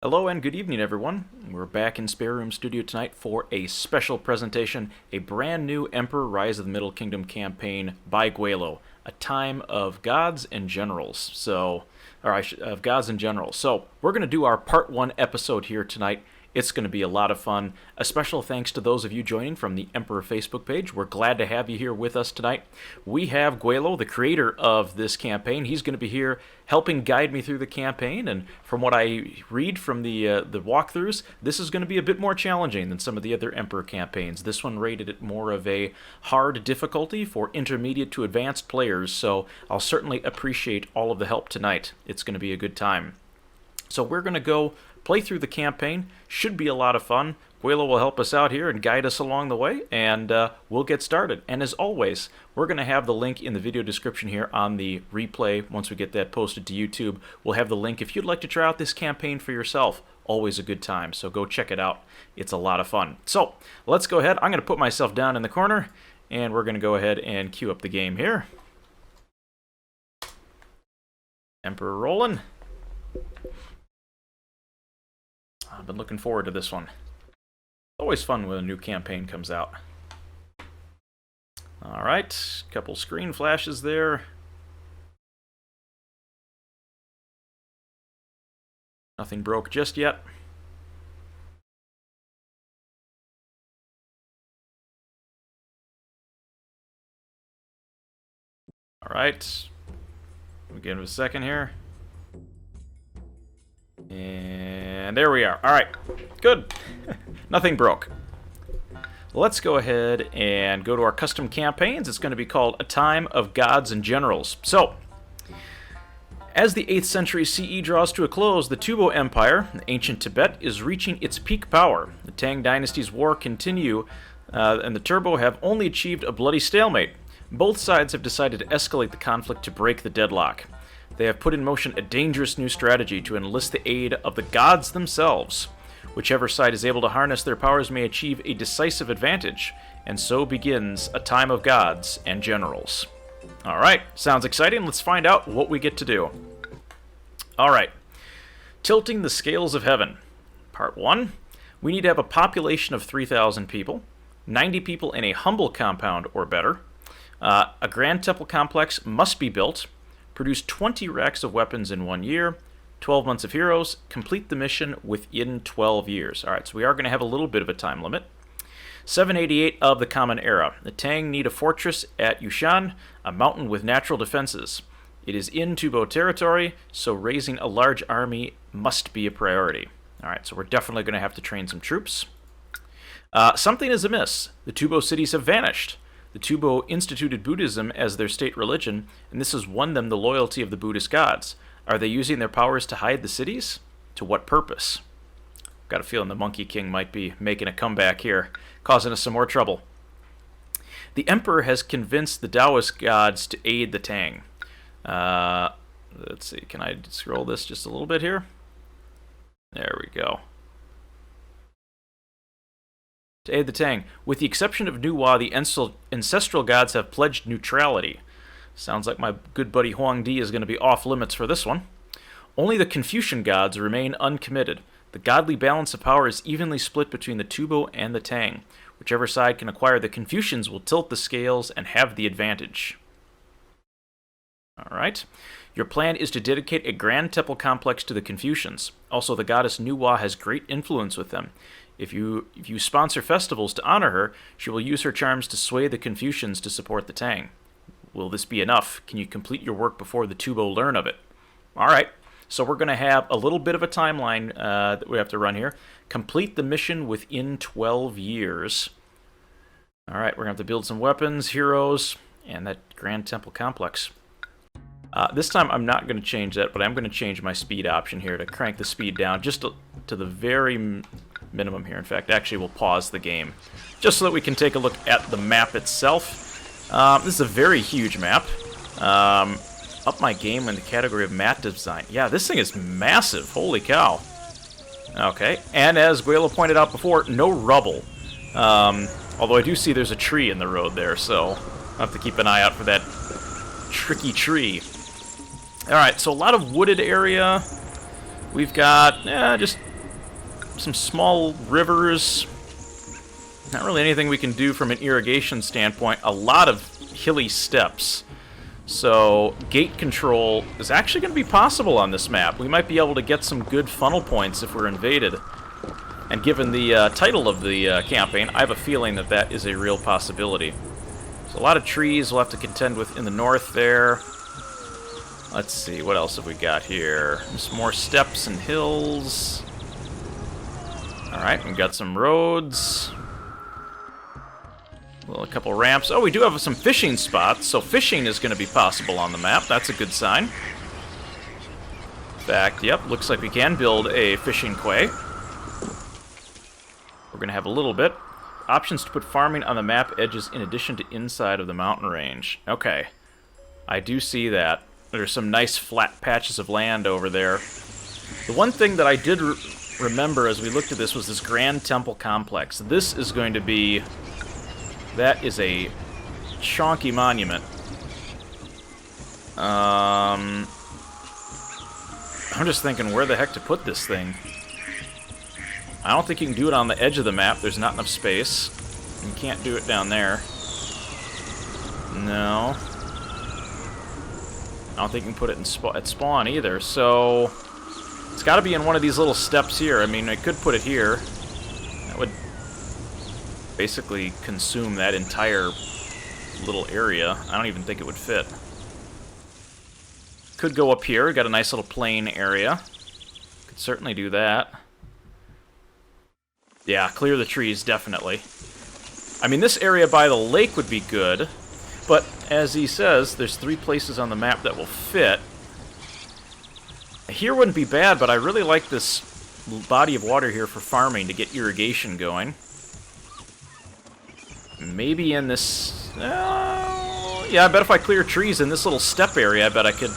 Hello and good evening, everyone. We're back in Spare Room Studio tonight for a special presentation, a brand new Emperor Rise of the Middle Kingdom campaign by Guelo, a time of gods and generals. Of gods and generals. So we're going to do our part 1 episode here tonight. It's going to be a lot of fun. A special thanks to those of you joining from the Emperor Facebook page. We're glad to have you here with us tonight. We have Guelo, the creator of this campaign. He's going to be here helping guide me through the campaign. And from what I read from the walkthroughs, this is going to be a bit more challenging than some of the other Emperor campaigns. This one rated at more of a hard difficulty for intermediate to advanced players. So I'll certainly appreciate all of the help tonight. It's going to be a good time. So we're going to go play through the campaign. Should be a lot of fun. Guelo will help us out here and guide us along the way, and we'll get started. And as always, we're going to have the link in the video description here on the replay. Once we get that posted to YouTube, we'll have the link if you'd like to try out this campaign for yourself. Always a good time, so go check it out. It's a lot of fun. So let's go ahead. I'm going to put myself down in the corner, and we're going to go ahead and queue up the game here. Emperor rolling. I've been looking forward to this one. Always fun when a new campaign comes out. Alright, couple screen flashes there. Nothing broke just yet. Alright, we'll give it a second here. And there we are. All right, good. Nothing broke. Let's go ahead and go to our custom campaigns. It's going to be called A Time of Gods and Generals. So, as the 8th century CE draws to a close, the Tubo Empire, ancient Tibet, is reaching its peak power. The Tang Dynasty's war continue, and the Turbo have only achieved a bloody stalemate. Both sides have decided to escalate the conflict to break the deadlock. They have put in motion a dangerous new strategy to enlist the aid of the gods themselves. Whichever side is able to harness their powers may achieve a decisive advantage, and so begins a time of gods and generals. Alright, sounds exciting. Let's find out what we get to do. Alright, tilting the scales of heaven. Part 1. We need to have a population of 3,000 people, 90 people in a humble compound or better. A grand temple complex must be built. Produce 20 racks of weapons in 1 year, 12 months of heroes, complete the mission within 12 years. Alright, so we are going to have a little bit of a time limit. 788 of the Common Era. The Tang need a fortress at Yushan, a mountain with natural defenses. It is in Tubo territory, so raising a large army must be a priority. Alright, so we're definitely going to have to train some troops. Something is amiss. The Tubo cities have vanished. The Tubo instituted Buddhism as their state religion, and this has won them the loyalty of the Buddhist gods. Are they using their powers to hide the cities? To what purpose? Got a feeling the Monkey King might be making a comeback here, causing us some more trouble. The Emperor has convinced the Taoist gods to aid the Tang. Let's see, can I scroll this just a little bit here? There we go. To aid the Tang. With the exception of Nuwa, the ancestral gods have pledged neutrality. Sounds like my good buddy Huang Di is going to be off limits for this one. Only the Confucian gods remain uncommitted. The godly balance of power is evenly split between the Tubo and the Tang. Whichever side can acquire the Confucians will tilt the scales and have the advantage. Alright. Your plan is to dedicate a grand temple complex to the Confucians. Also, the goddess Nuwa has great influence with them. If you sponsor festivals to honor her, she will use her charms to sway the Confucians to support the Tang. Will this be enough? Can you complete your work before the Tubo learn of it? Alright, so we're going to have a little bit of a timeline that we have to run here. Complete the mission within 12 years. Alright, we're going to have to build some weapons, heroes, and that Grand Temple Complex. This time I'm not going to change that, but I'm going to change my speed option here to crank the speed down just to the very minimum here. In fact, actually we'll pause the game just so that we can take a look at the map itself. This is a very huge map. Up my game in the category of map design. Yeah, this thing is massive. Holy cow. Okay, and as Guelo pointed out before, no rubble. Although I do see there's a tree in the road there, so I'll have to keep an eye out for that tricky tree. Alright, so a lot of wooded area. We've got just some small rivers. Not really anything we can do from an irrigation standpoint. A lot of hilly steps. So gate control is actually going to be possible on this map. We might be able to get some good funnel points if we're invaded. And given the title of the campaign, I have a feeling that that is a real possibility. So a lot of trees we'll have to contend with in the north there. Let's see, what else have we got here? Some more steps and hills. Alright, we've got some roads. Well, a couple ramps. Oh, we do have some fishing spots, so fishing is going to be possible on the map. That's a good sign. In fact, yep, looks like we can build a fishing quay. We're going to have a little bit. Options to put farming on the map edges in addition to inside of the mountain range. Okay. I do see that. There's some nice flat patches of land over there. The one thing that I did remember as we looked at this was this Grand Temple Complex. This is going to be... That is a chonky monument. I'm just thinking where the heck to put this thing. I don't think you can do it on the edge of the map. There's not enough space. You can't do it down there. No. I don't think you can put it in at spawn either. So it's got to be in one of these little steps here. I mean, I could put it here. That would basically consume that entire little area. I don't even think it would fit. Could go up here. Got a nice little plain area. Could certainly do that. Yeah, clear the trees, definitely. I mean, this area by the lake would be good, but as he says, there's 3 places on the map that will fit. Here wouldn't be bad, but I really like this body of water here for farming to get irrigation going. Maybe in this... yeah, I bet if I clear trees in this little step area, I bet I could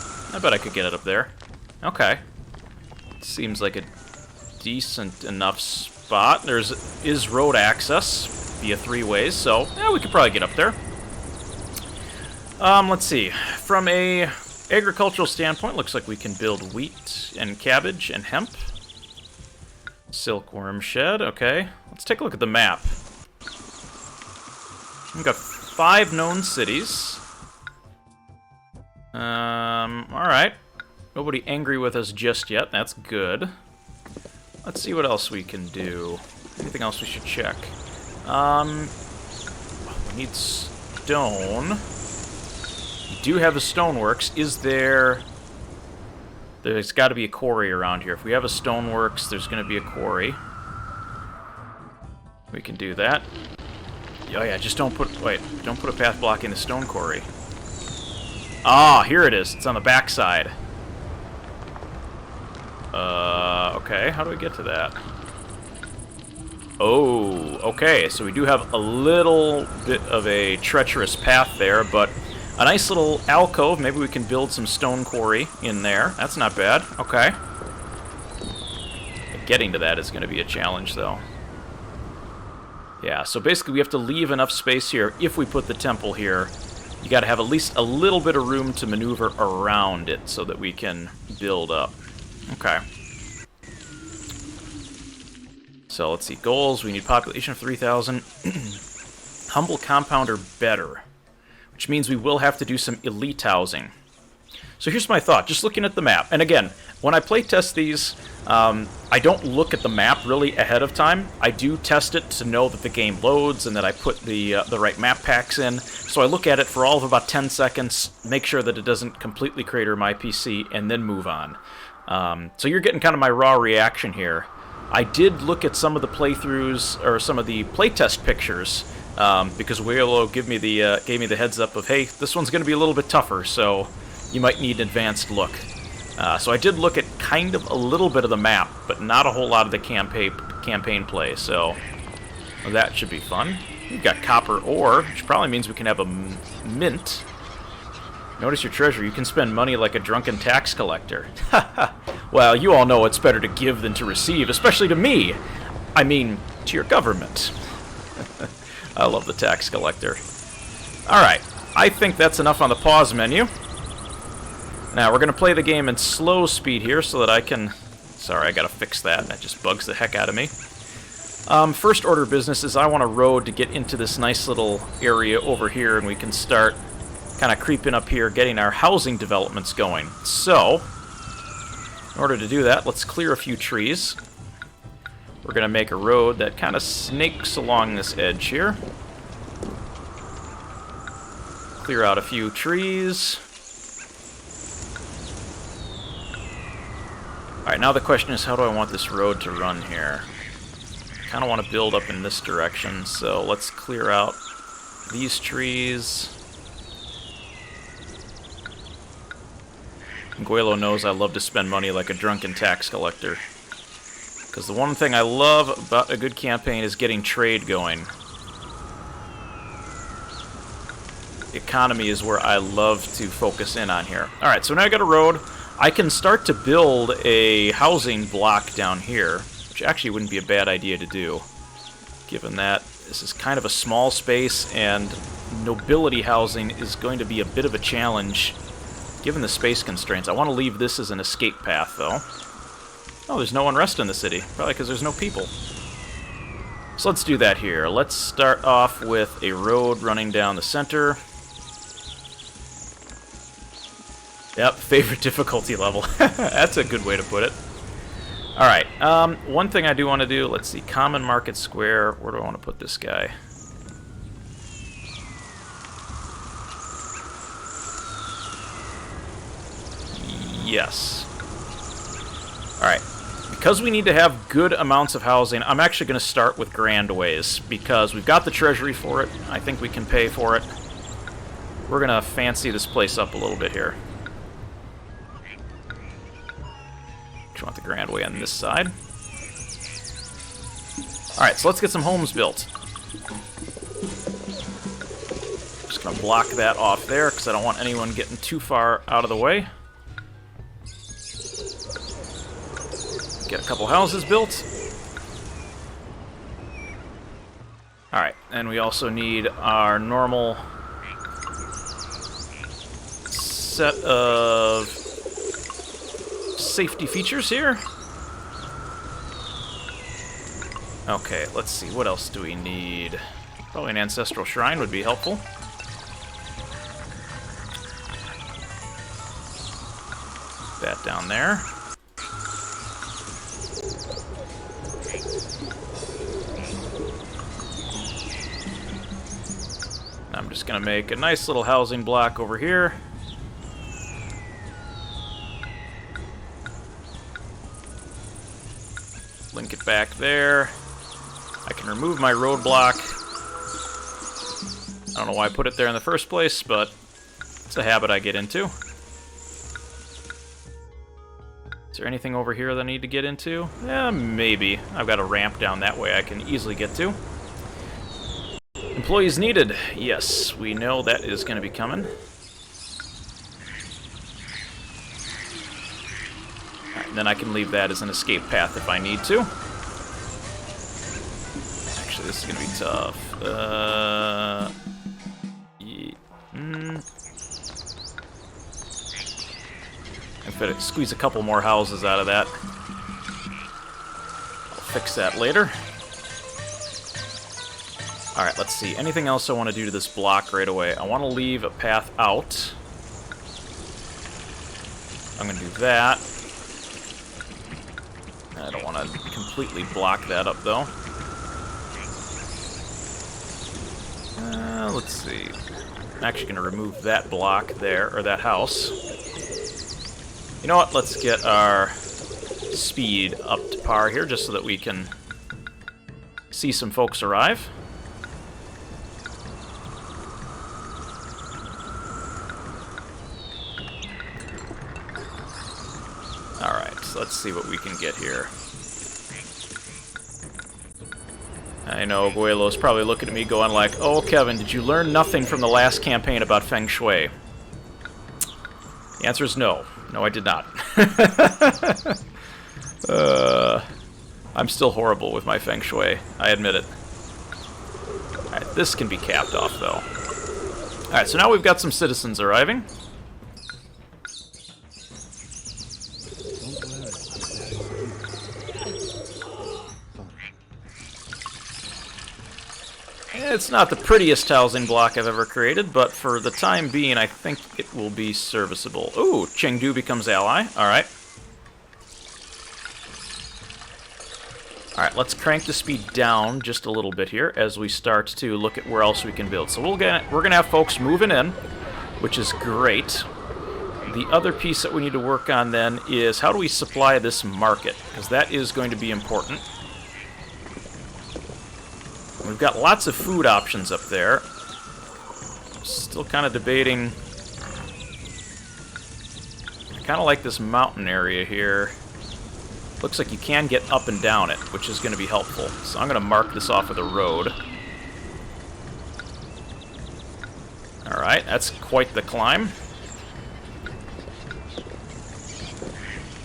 get it up there. Okay. Seems like a decent enough spot. Is road access via 3 ways, so yeah, we could probably get up there. Let's see. From a agricultural standpoint, looks like we can build wheat and cabbage and hemp. Silkworm shed, okay. Let's take a look at the map. We've got 5 known cities. Alright. Nobody angry with us just yet. That's good. Let's see what else we can do. Anything else we should check? We need stone. We do have a stoneworks. Is there... There's got to be a quarry around here. If we have a stoneworks, there's going to be a quarry. We can do that. Oh yeah, just don't put a path blocking the stone quarry. Ah, here it is. It's on the back side. Okay, how do we get to that? Oh, okay, so we do have a little bit of a treacherous path there, but a nice little alcove. Maybe we can build some stone quarry in there. That's not bad. Okay. Getting to that is going to be a challenge, though. Yeah, so basically we have to leave enough space here. If we put the temple here, you got to have at least a little bit of room to maneuver around it so that we can build up. Okay. So let's see. Goals. We need population of 3,000. Humble compound or better. Which means we will have to do some elite housing. So here's my thought. Just looking at the map. And again, when I play test these, I don't look at the map really ahead of time. I do test it to know that the game loads and that I put the right map packs in. So I look at it for all of about 10 seconds, make sure that it doesn't completely crater my PC, and then move on. So you're getting kind of my raw reaction here. I did look at some of the playthroughs, or some of the playtest pictures, because Willow gave me the heads up of, hey, this one's going to be a little bit tougher, so you might need an advanced look. So I did look at kind of a little bit of the map, but not a whole lot of the campaign play, so that should be fun. We've got copper ore, which probably means we can have a mint. Notice your treasure. You can spend money like a drunken tax collector. Well, you all know it's better to give than to receive, especially to me. I mean, to your government. I love the tax collector. Alright, I think that's enough on the pause menu. Now, we're going to play the game in slow speed here so that I can Sorry, I gotta fix that. That just bugs the heck out of me. First order of business is I want a road to get into this nice little area over here, and we can start kind of creeping up here, getting our housing developments going. So, in order to do that, let's clear a few trees. We're going to make a road that kind of snakes along this edge here. Clear out a few trees. Alright, now the question is, how do I want this road to run here? I kind of want to build up in this direction, so let's clear out these trees. Guelo knows I love to spend money like a drunken tax collector. Because the one thing I love about a good campaign is getting trade going. Economy is where I love to focus in on here. Alright, so now I got a road. I can start to build a housing block down here, which actually wouldn't be a bad idea to do, given that this is kind of a small space and nobility housing is going to be a bit of a challenge given the space constraints. I want to leave this as an escape path, though. Oh, there's no unrest in the city. Probably because there's no people. So let's do that here. Let's start off with a road running down the center. Yep, favorite difficulty level. That's a good way to put it. Alright, one thing I do want to do, let's see, Common Market Square. Where do I want to put this guy? Yes. Alright. Because we need to have good amounts of housing, I'm actually going to start with Grand Ways, because we've got the treasury for it. I think we can pay for it. We're going to fancy this place up a little bit here. Just want the Grand Way on this side. Alright, so let's get some homes built. Just going to block that off there, because I don't want anyone getting too far out of the way. Get a couple houses built. Alright, and we also need our normal set of safety features here. Okay, let's see, what else do we need? Probably an ancestral shrine would be helpful. That down there. I'm just going to make a nice little housing block over here. Link it back there. I can remove my roadblock. I don't know why I put it there in the first place, but it's a habit I get into. Is there anything over here that I need to get into? Yeah, maybe. I've got a ramp down that way I can easily get to. Employees needed. Yes, we know that is going to be coming. Alright, and then I can leave that as an escape path if I need to. Actually, this is going to be tough. If I squeeze a couple more houses out of that. I'll fix that later. Alright, let's see. Anything else I want to do to this block right away? I want to leave a path out. I'm going to do that. I don't want to completely block that up, though. Let's see. I'm actually going to remove that block there, or that house. You know what? Let's get our speed up to par here, just so that we can see some folks arrive. Alright, so let's see what we can get here. I know Guelo's probably looking at me going like, "Oh, Kevin, did you learn nothing from the last campaign about Feng Shui?" The answer is no. No, I did not. I'm still horrible with my Feng Shui. I admit it. Alright, this can be capped off, though. Alright, so now we've got some citizens arriving. It's not the prettiest housing block I've ever created, but for the time being, I think it will be serviceable. Ooh, Chengdu becomes ally. Alright. Alright, let's crank the speed down just a little bit here as we start to look at where else we can build. So we're gonna have folks moving in, which is great. The other piece that we need to work on then is how do we supply this market? Because that is going to be important. We've got lots of food options up there. Still kind of debating. I kind of like this mountain area here. Looks like you can get up and down it, which is going to be helpful. So I'm going to mark this off of the road. Alright, that's quite the climb.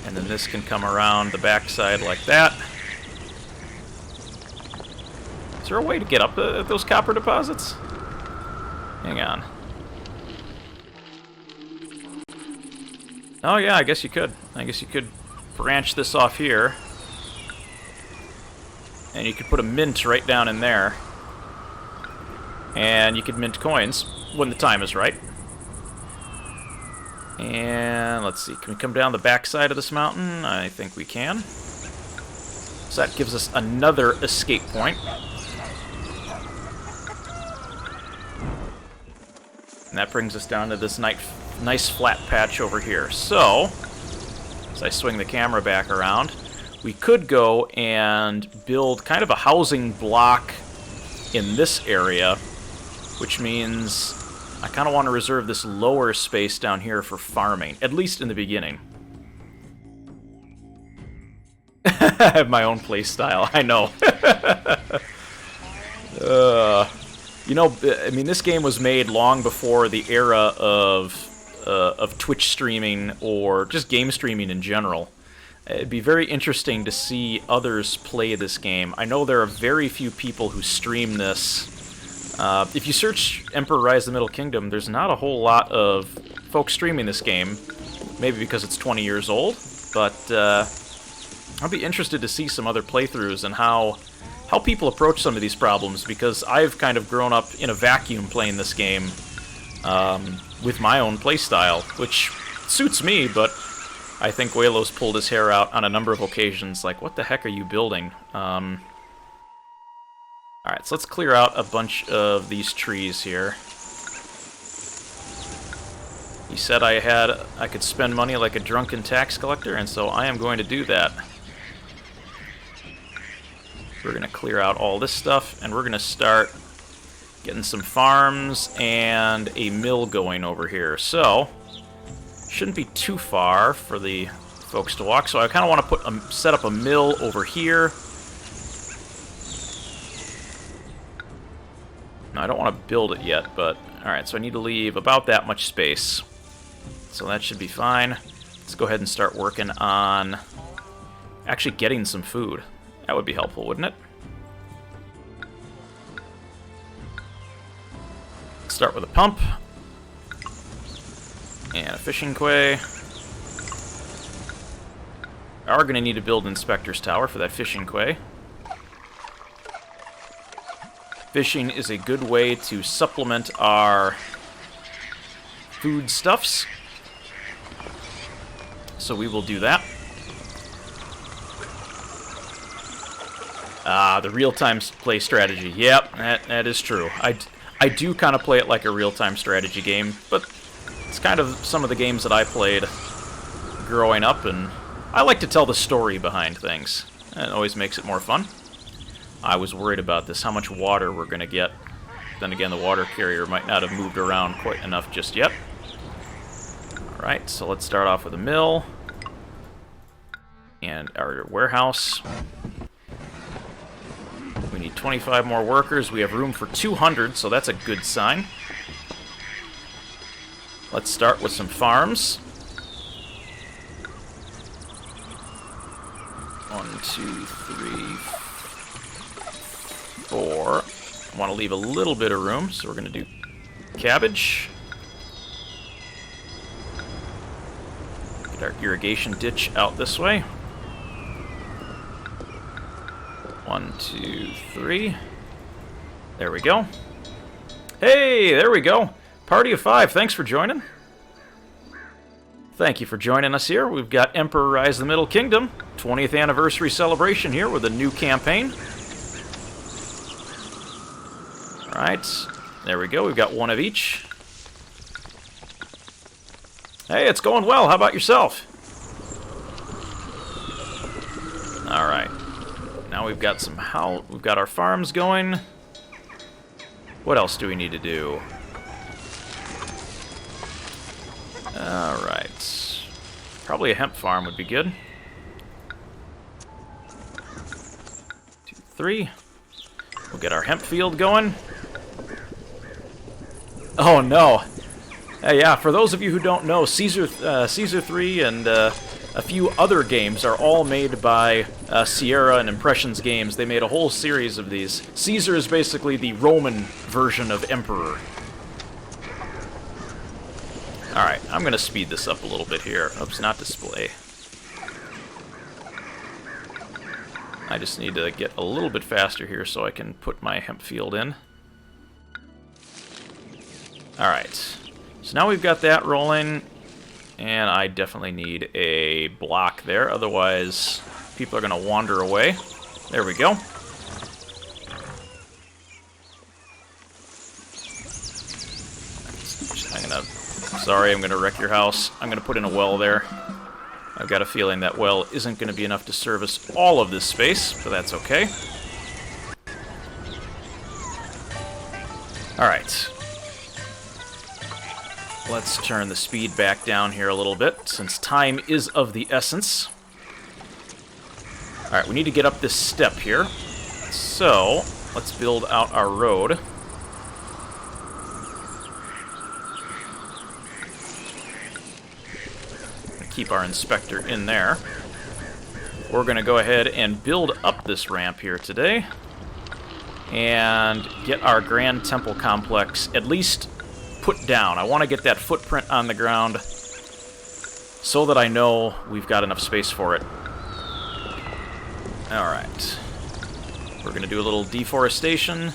And then this can come around the backside like that. Is there a way to get up at those copper deposits? Hang on. Oh yeah, I guess you could. I guess you could branch this off here. And you could put a mint right down in there. And you could mint coins when the time is right. And let's see, can we come down the backside of this mountain? I think we can. So that gives us another escape point. And that brings us down to this nice flat patch over here. So, as I swing the camera back around, we could go and build kind of a housing block in this area, which means I kind of want to reserve this lower space down here for farming, at least in the beginning. I have my own play style, I know. You know, I mean, this game was made long before the era of Twitch streaming or just game streaming in general. It'd be very interesting to see others play this game. I know there are very few people who stream this. If you search Emperor Rise of the Middle Kingdom, there's not a whole lot of folks streaming this game. Maybe because it's 20 years old, but I'll be interested to see some other playthroughs and how people approach some of these problems, because I've kind of grown up in a vacuum playing this game with my own playstyle, which suits me, but I think Waylo's pulled his hair out on a number of occasions, like, what the heck are you building? Alright, so let's clear out a bunch of these trees here. He said I could spend money like a drunken tax collector, and so I am going to do that. We're going to clear out all this stuff, and we're going to start getting some farms and a mill going over here. So, shouldn't be too far for the folks to walk. So I kind of want to set up a mill over here. No, I don't want to build it yet, but alright, so I need to leave about that much space. So that should be fine. Let's go ahead and start working on actually getting some food. That would be helpful, wouldn't it? Let's start with a pump. And a fishing quay. We are going to need to build Inspector's Tower for that fishing quay. Fishing is a good way to supplement our foodstuffs. So we will do that. The real-time play strategy. Yep, that is true. I do kind of play it like a real-time strategy game, but it's kind of some of the games that I played growing up, and I like to tell the story behind things. It always makes it more fun. I was worried about this, how much water we're going to get. Then again, the water carrier might not have moved around quite enough just yet. Alright, so let's start off with a mill. And our warehouse. We need 25 more workers. We have room for 200, so that's a good sign. Let's start with some farms. 1, 2, 3, 4. I want to leave a little bit of room, so we're going to do cabbage. Get our irrigation ditch out this way. 1, 2, 3. There we go. Hey, there we go. Party of 5, thanks for joining. Thank you for joining us here. We've got Emperor Rise of the Middle Kingdom, 20th anniversary celebration here with a new campaign. Alright, there we go. We've got one of each. Hey, it's going well. How about yourself? Alright. Now we've got we've got our farms going. What else do we need to do? Alright. Probably a hemp farm would be good. 2, 3. We'll get our hemp field going. Oh no! Yeah, for those of you who don't know, Caesar 3 and a few other games are all made by Sierra and Impressions Games. They made a whole series of these. Caesar is basically the Roman version of Emperor. Alright, I'm going to speed this up a little bit here. Oops, not display. I just need to get a little bit faster here so I can put my hemp field in. Alright, so now we've got that rolling, and I definitely need a block there, otherwise people are going to wander away. There we go. Sorry, I'm going to wreck your house. I'm going to put in a well there. I've got a feeling that well isn't going to be enough to service all of this space, but that's okay. Alright. Let's turn the speed back down here a little bit, since time is of the essence. Alright, we need to get up this step here. So, let's build out our road. Keep our inspector in there. We're going to go ahead and build up this ramp here today and get our Grand Temple Complex at least put down. I want to get that footprint on the ground so that I know we've got enough space for it. Alright. We're going to do a little deforestation.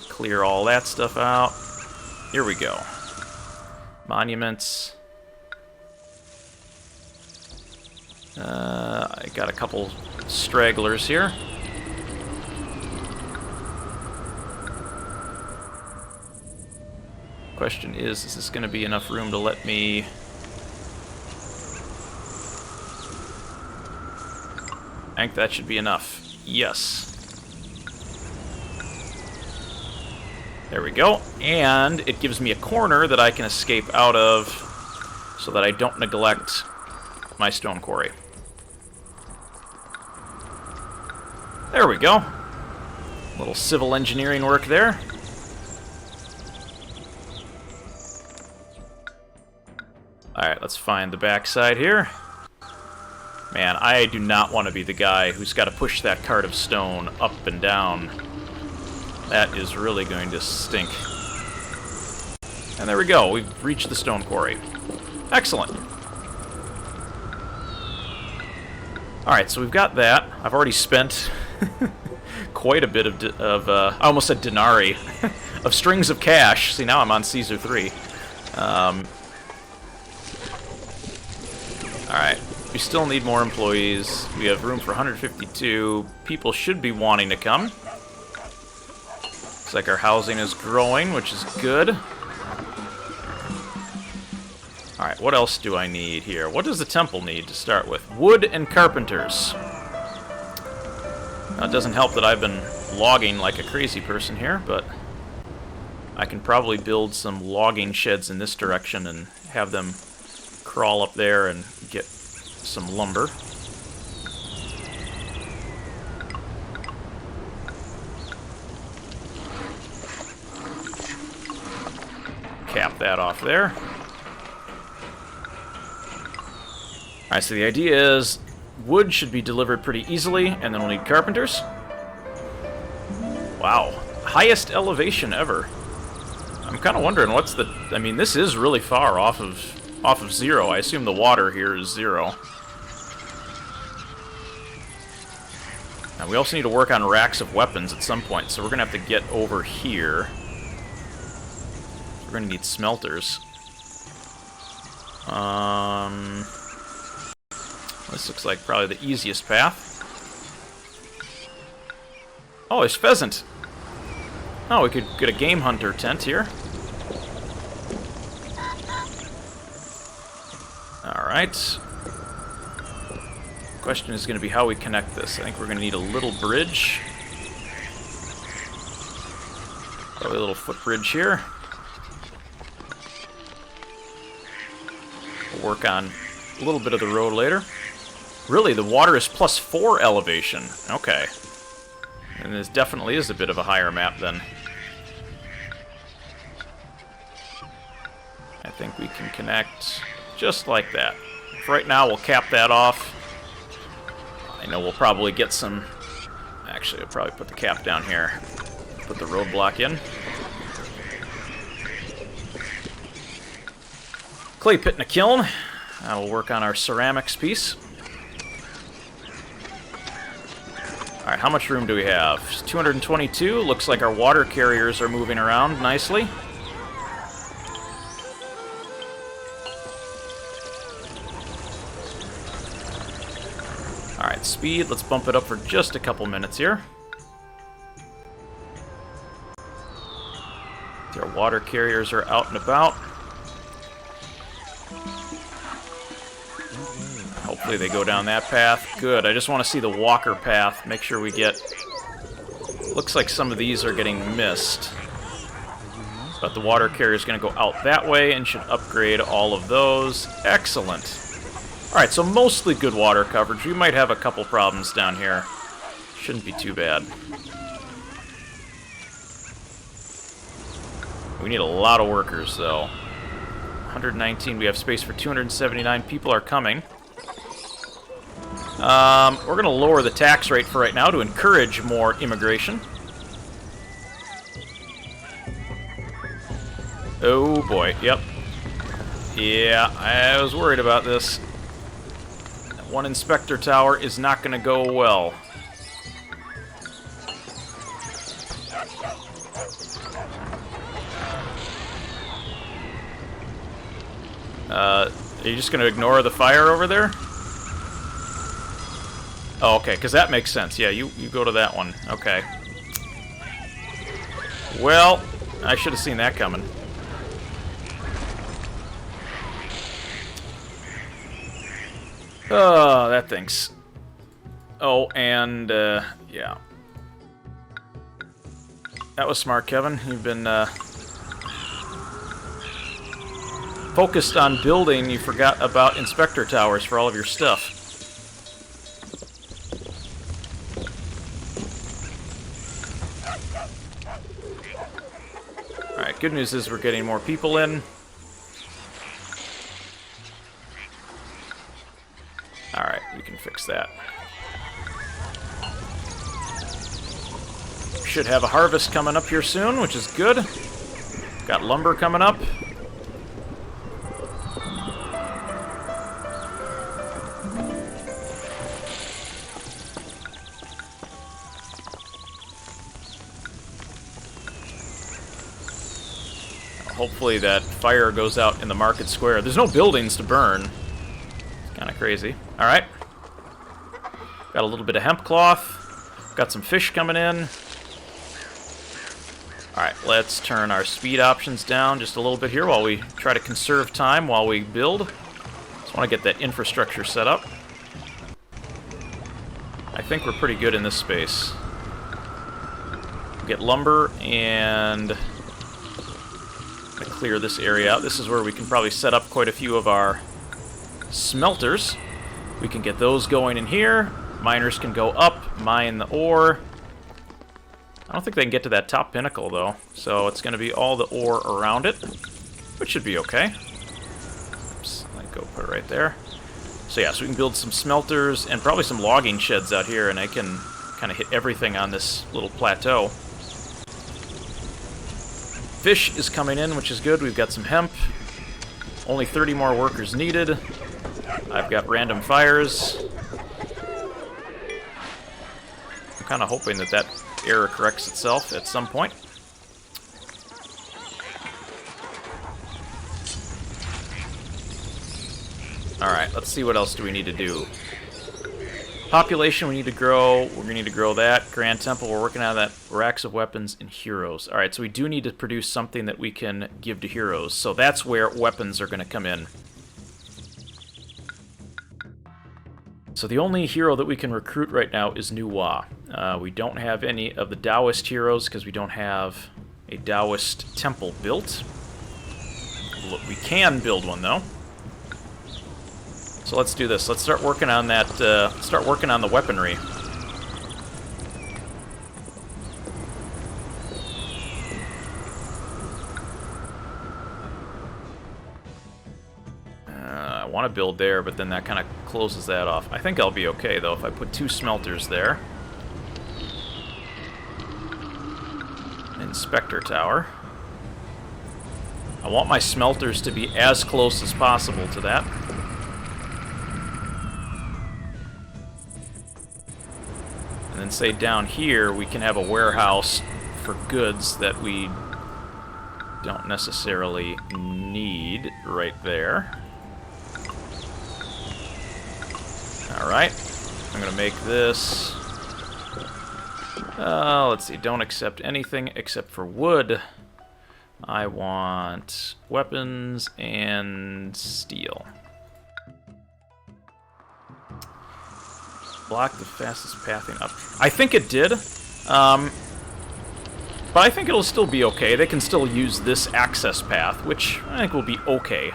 Clear all that stuff out. Here we go. Monuments. I got a couple stragglers here. Question is this going to be enough room to let me... I think that should be enough. Yes. There we go. And it gives me a corner that I can escape out of so that I don't neglect my stone quarry. There we go. A little civil engineering work there. Alright, let's find the backside here. Man, I do not want to be the guy who's got to push that cart of stone up and down. That is really going to stink. And there we go. We've reached the stone quarry. Excellent. Alright, so we've got that. I've already spent quite a bit of I almost said denarii, of strings of cash. See, now I'm on Caesar 3. Alright, we still need more employees. We have room for 152. People should be wanting to come. Looks like our housing is growing, which is good. Alright, what else do I need here? What does the temple need to start with? Wood and carpenters. Now, it doesn't help that I've been logging like a crazy person here, but I can probably build some logging sheds in this direction and have them crawl up there and get some lumber. Cap that off there. Alright, so the idea is wood should be delivered pretty easily, and then we'll need carpenters. Wow. Highest elevation ever. I'm kind of wondering what's the... I mean, this is really far off of zero. I assume the water here is 0. Now, we also need to work on racks of weapons at some point, so we're going to have to get over here. We're going to need smelters. This looks like probably the easiest path. Oh, there's pheasant. Oh, we could get a game hunter tent here. Alright. Question is going to be how we connect this. I think we're going to need a little bridge. Probably a little footbridge here. We'll work on a little bit of the road later. Really, the water is +4 elevation. Okay. And this definitely is a bit of a higher map then. I think we can connect just like that. For right now, we'll cap that off. I know we'll probably get some... Actually, I'll probably put the cap down here. Put the roadblock in. Clay pit and a kiln. That'll work on our ceramics piece. Alright, how much room do we have? 222. Looks like our water carriers are moving around nicely. Alright, speed. Let's bump it up for just a couple minutes here. Our water carriers are out and about. Hopefully they go down that path. Good. I just want to see the walker path. Make sure we get... Looks like some of these are getting missed. But the water carrier is going to go out that way and should upgrade all of those. Excellent. Alright, so mostly good water coverage. We might have a couple problems down here. Shouldn't be too bad. We need a lot of workers, though. 119. We have space for 279. People are coming. We're going to lower the tax rate for right now to encourage more immigration. Oh boy, yep. Yeah, I was worried about this. That one inspector tower is not going to go well. Are you just going to ignore the fire over there? Oh, okay, because that makes sense. Yeah, you go to that one. Okay. Well, I should have seen that coming. Oh, that thinks. Oh, and, yeah. That was smart, Kevin. You've been, focused on building. You forgot about inspector towers for all of your stuff. Alright, good news is we're getting more people in. Alright, we can fix that. Should have a harvest coming up here soon, which is good. Got lumber coming up. Hopefully that fire goes out in the market square. There's no buildings to burn. It's kind of crazy. Alright. Got a little bit of hemp cloth. Got some fish coming in. Alright, let's turn our speed options down just a little bit here while we try to conserve time while we build. Just want to get that infrastructure set up. I think we're pretty good in this space. Get lumber and... clear this area out. This is where we can probably set up quite a few of our smelters. We can get those going in here. Miners can go up, mine the ore. I don't think they can get to that top pinnacle, though. So it's going to be all the ore around it, which should be okay. Oops, let go put it right there. So yeah, so we can build some smelters and probably some logging sheds out here, and I can kind of hit everything on this little plateau. Fish is coming in, which is good. We've got some hemp. Only 30 more workers needed. I've got random fires. kind of hoping that that error corrects itself at some point. Alright, let's see what else do we need to do. Population we need to grow. We're going to need to grow that. Grand Temple, we're working on that. Racks of weapons and heroes. Alright, so we do need to produce something that we can give to heroes. So that's where weapons are going to come in. So the only hero that we can recruit right now is Nuwa. We don't have any of the Taoist heroes because we don't have a Taoist temple built. We can build one though. So let's do this. Let's start working on that. Start working on the weaponry. I want to build there, but then that kind of closes that off. I think I'll be okay though if I put 2 smelters there. Inspector tower. I want my smelters to be as close as possible to that. And then say down here we can have a warehouse for goods that we don't necessarily need right there. Alright, I'm going to make this... let's see, don't accept anything except for wood. I want weapons and steel. Block the fastest pathing up. I think it did, but I think it'll still be okay. They can still use this access path, which I think will be okay,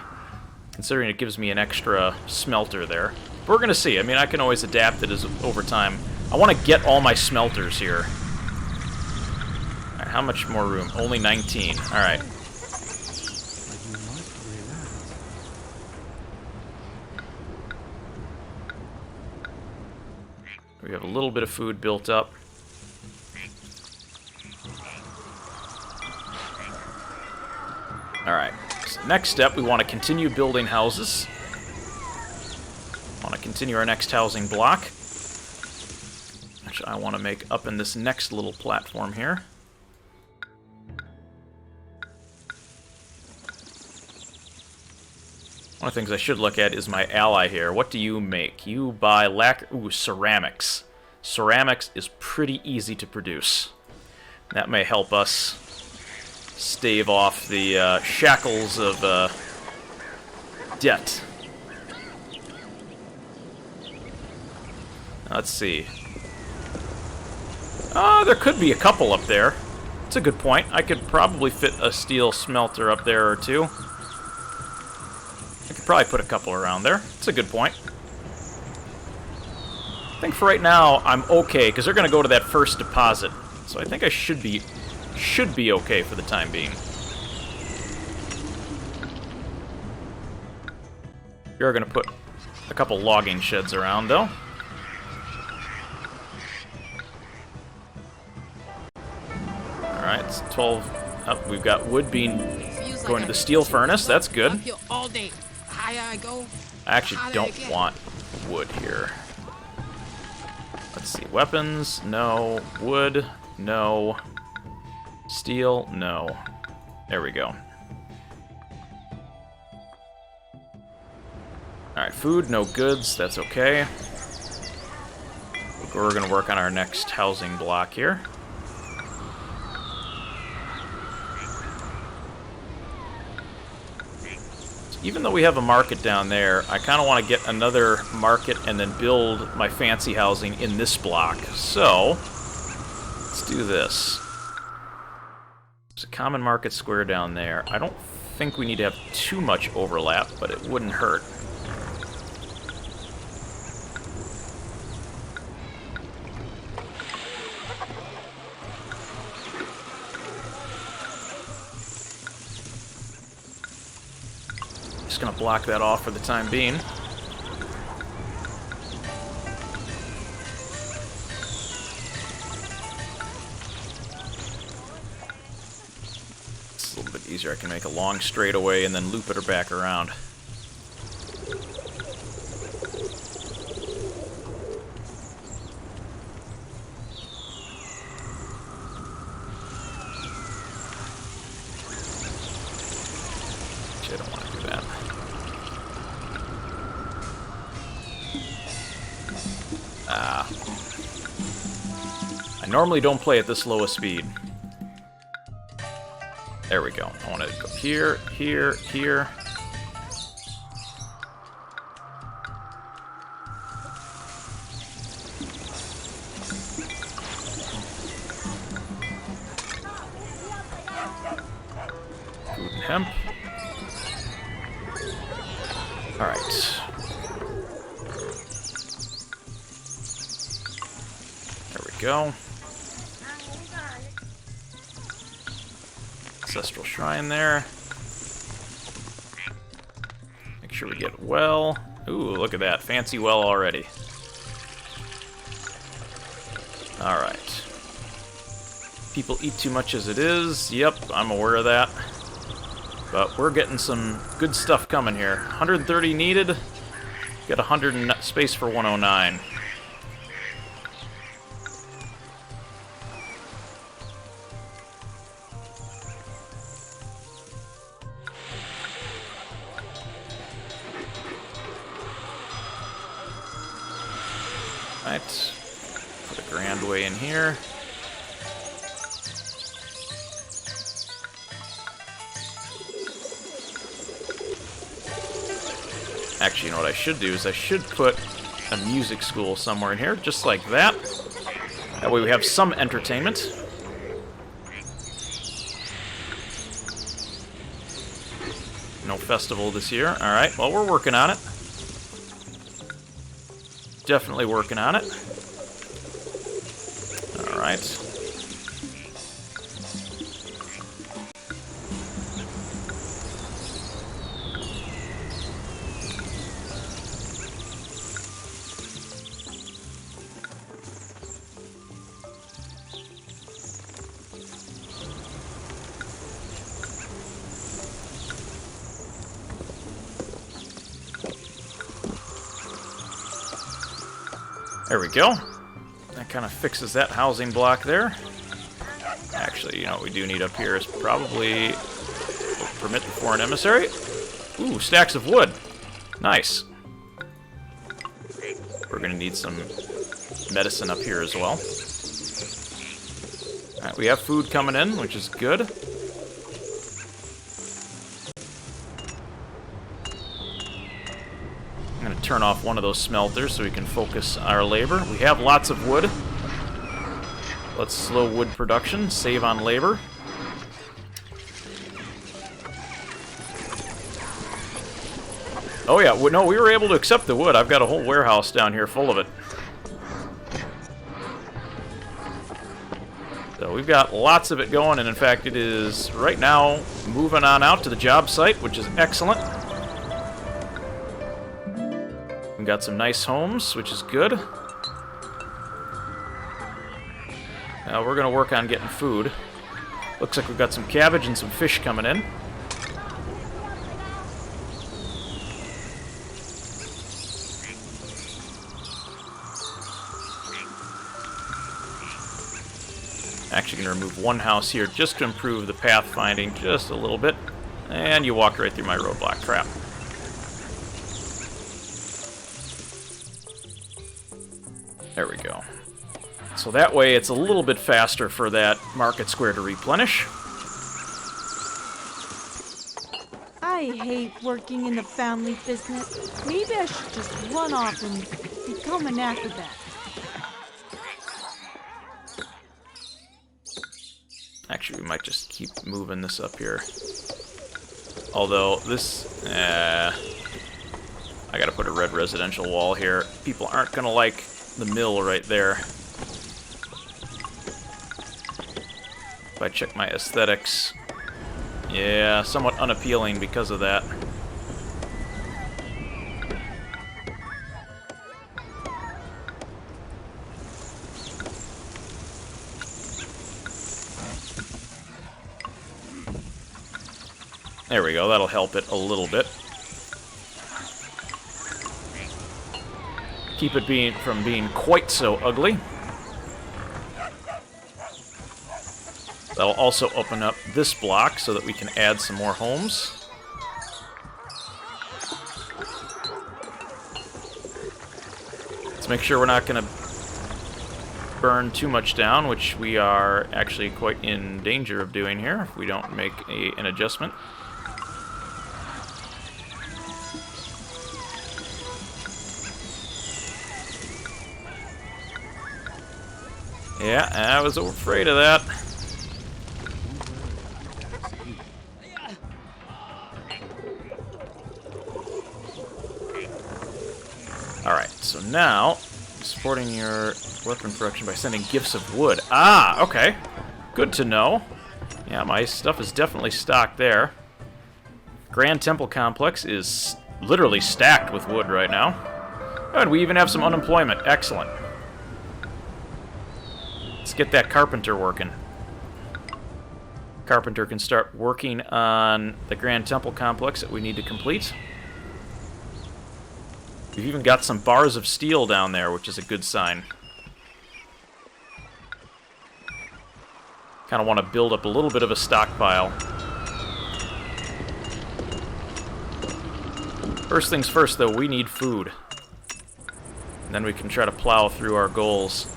considering it gives me an extra smelter there. But we're going to see. I mean, I can always adapt it as over time. I want to get all my smelters here. All right, how much more room? Only 19. All right. We have a little bit of food built up. Alright, so next step, we want to continue building houses. Want to continue our next housing block. Which I want to make up in this next little platform here. One of the things I should look at is my ally here. What do you make? You buy ceramics. Ceramics is pretty easy to produce. That may help us stave off the shackles of debt. Let's see. There could be a couple up there. That's a good point. I could probably fit a steel smelter up there or two. I could probably put a couple around there. That's a good point. I think for right now, I'm okay, because they're going to go to that first deposit. So I think I should be okay for the time being. We are going to put a couple logging sheds around, though. Alright, it's 12. Oh, we've got wood being going to the steel furnace. That's good. I actually don't want wood here. Let's see. Weapons, no. Wood, no. Steel, no. There we go. Alright, food, no goods. That's okay. We're going to work on our next housing block here. Even though we have a market down there, I kind of want to get another market and then build my fancy housing in this block. So, let's do this. There's a common market square down there. I don't think we need to have too much overlap, but it wouldn't hurt. Just gonna block that off for the time being. It's a little bit easier. I can make a long straightaway and then loop it back around. I normally don't play at this low a speed. There we go. I want to go here, here, here. Food and hemp. Alright. There we go. Ancestral shrine there. Make sure we get a well. Ooh, look at that. Fancy well already. Alright. People eat too much as it is. Yep, I'm aware of that. But we're getting some good stuff coming here. 130 needed. Got 100 space for 109. Right. Put a grandway in here. Actually, you know what I should do is I should put a music school somewhere in here, just like that. That way we have some entertainment. No festival this year. Alright, well, we're working on it. Definitely working on it. Alright. There we go. That kind of fixes that housing block there. Actually, you know what we do need up here is probably permit the foreign emissary. Ooh, stacks of wood. Nice. We're going to need some medicine up here as well. Alright, we have food coming in, which is good. I'm going to turn off one of those smelters so we can focus our labor. We have lots of wood. Let's slow wood production, save on labor. Oh yeah, no, we were able to accept the wood. I've got a whole warehouse down here full of it. So we've got lots of it going, and in fact it is right now moving on out to the job site, which is excellent. We've got some nice homes, which is good. Now we're going to work on getting food. Looks like we've got some cabbage and some fish coming in. Actually going to remove one house here just to improve the pathfinding just a little bit. And you walked right through my roadblock. Crap. There we go. So that way it's a little bit faster for that market square to replenish. I hate working in the family business. Maybe I should just run off and become an acrobat. Actually, we might just keep moving this up here. Although this... I gotta put a red residential wall here. People aren't gonna like the mill right there. If I check my aesthetics, yeah, somewhat unappealing because of that. There we go, that'll help it a little bit. Keep it from being quite so ugly. That'll also open up this block so that we can add some more homes. Let's Let's make sure we're not going to burn too much down, which we are actually quite in danger of doing here if we don't make an adjustment. Yeah, I was afraid of that. Alright, so now, supporting your weapon production by sending gifts of wood. Ah, okay. Good to know. Yeah, my stuff is definitely stocked there. Grand Temple Complex is literally stacked with wood right now. And we even have some unemployment. Excellent. Let's get that carpenter working. Carpenter can start working on the Grand Temple Complex that we need to complete. We've even got some bars of steel down there, which is a good sign. Kind of want to build up a little bit of a stockpile. First things first, though, we need food. And then we can try to plow through our goals.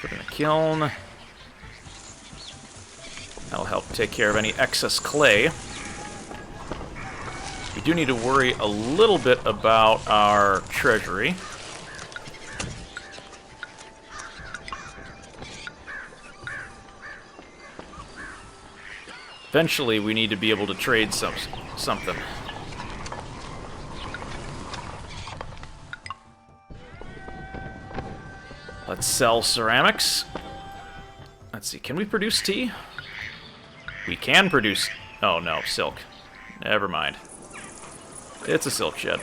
Put in a kiln. That'll help take care of any excess clay. We do need to worry a little bit about our treasury. Eventually, we need to be able to trade something. Let's sell ceramics. Let's see, can we produce tea? We can produce... Oh, no, silk. Never mind. It's a silk shed.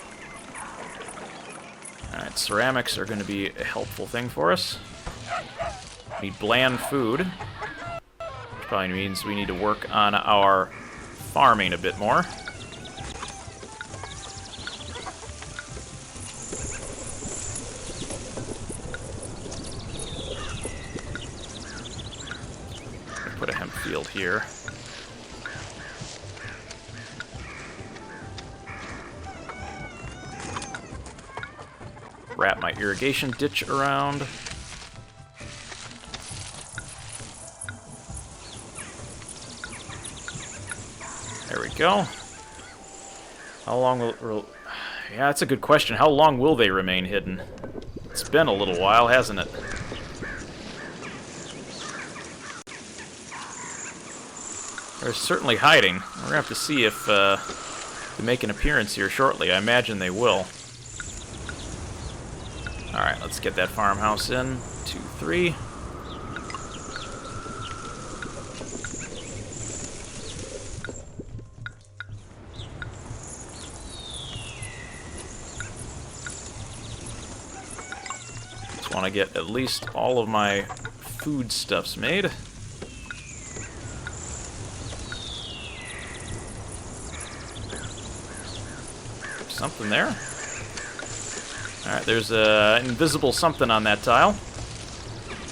Alright, ceramics are going to be a helpful thing for us. We need bland food. Which probably means we need to work on our farming a bit more. Put a hemp field here. Wrap my irrigation ditch around. There we go. How long will... Yeah, that's a good question. How long will they remain hidden? It's been a little while, hasn't it? They're certainly hiding. We're going to have to see if they make an appearance here shortly. I imagine they will. Alright, let's get that farmhouse in. 2, 3. Just want to get at least all of my foodstuffs made. Something there. Alright, there's an invisible something on that tile.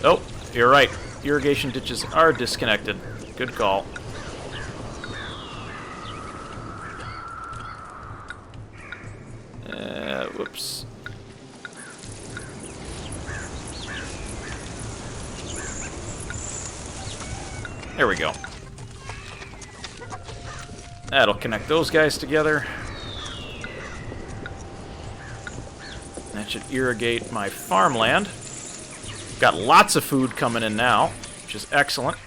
Oh, you're right. Irrigation ditches are disconnected. Good call. Whoops. There we go. That'll connect those guys together. That should irrigate my farmland. Got lots of food coming in now, which is excellent.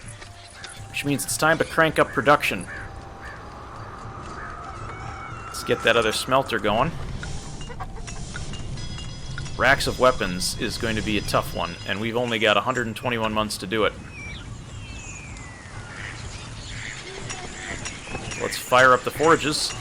Which means it's time to crank up production. Let's get that other smelter going. Racks of weapons is going to be a tough one, and we've only got 121 months to do it. Let's fire up the forges.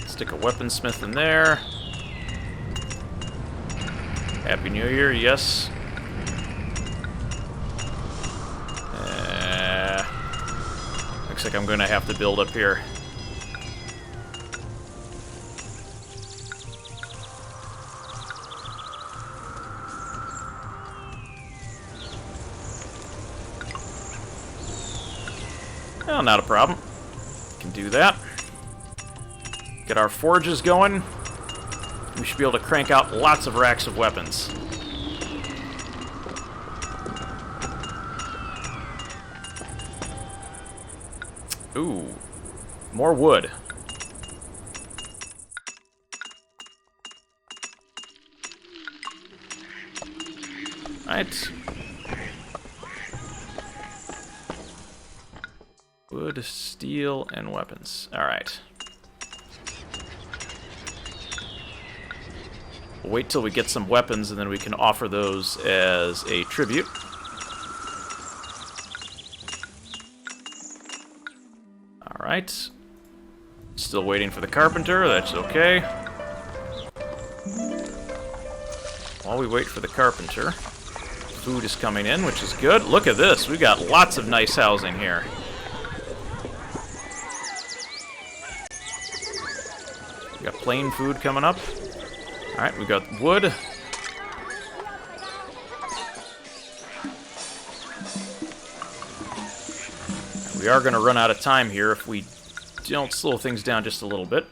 Stick a weaponsmith in there. Happy New Year, yes. Looks like I'm going to have to build up here. Well, not a problem. Can do that. Get our forges going. We should be able to crank out lots of racks of weapons. Ooh, more wood. Right. Wood, steel, and weapons. Alright. We'll wait till we get some weapons, and then we can offer those as a tribute. Alright. Still waiting for the carpenter, that's okay. While we wait for the carpenter, food is coming in, which is good. Look at this, we got lots of nice housing here. We got plain food coming up. Alright, we got wood. We are going to run out of time here if we don't slow things down just a little bit.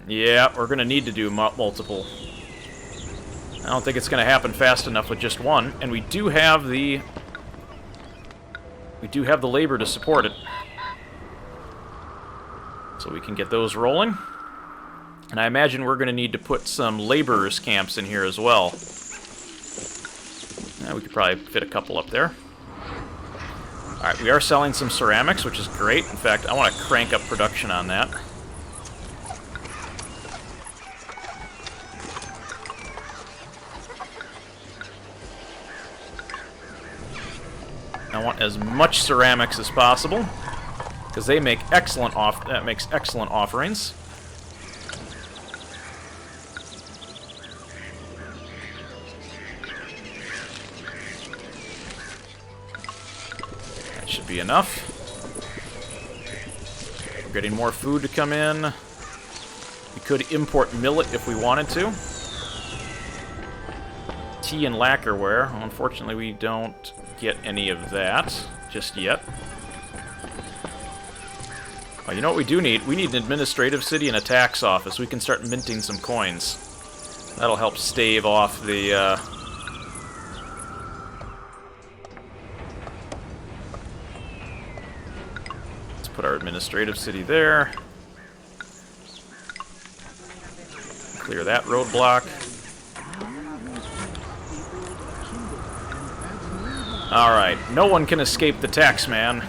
Yeah, we're going to need to do multiple. I don't think it's going to happen fast enough with just one, and we do have the labor to support it. So we can get those rolling. And I imagine we're going to need to put some laborers' camps in here as well. Yeah, we could probably fit a couple up there. Alright, we are selling some ceramics, which is great. In fact, I want to crank up production on that. I want as much ceramics as possible, because they make excellent offerings. That should be enough. We're getting more food to come in. We could import millet if we wanted to. Tea and lacquerware. Well, unfortunately, we don't get any of that just yet. Oh, you know what we do need? We need an administrative city and a tax office. We can start minting some coins. That'll help stave off the, Let's put our administrative city there. Clear that roadblock. Alright, no one can escape the tax man.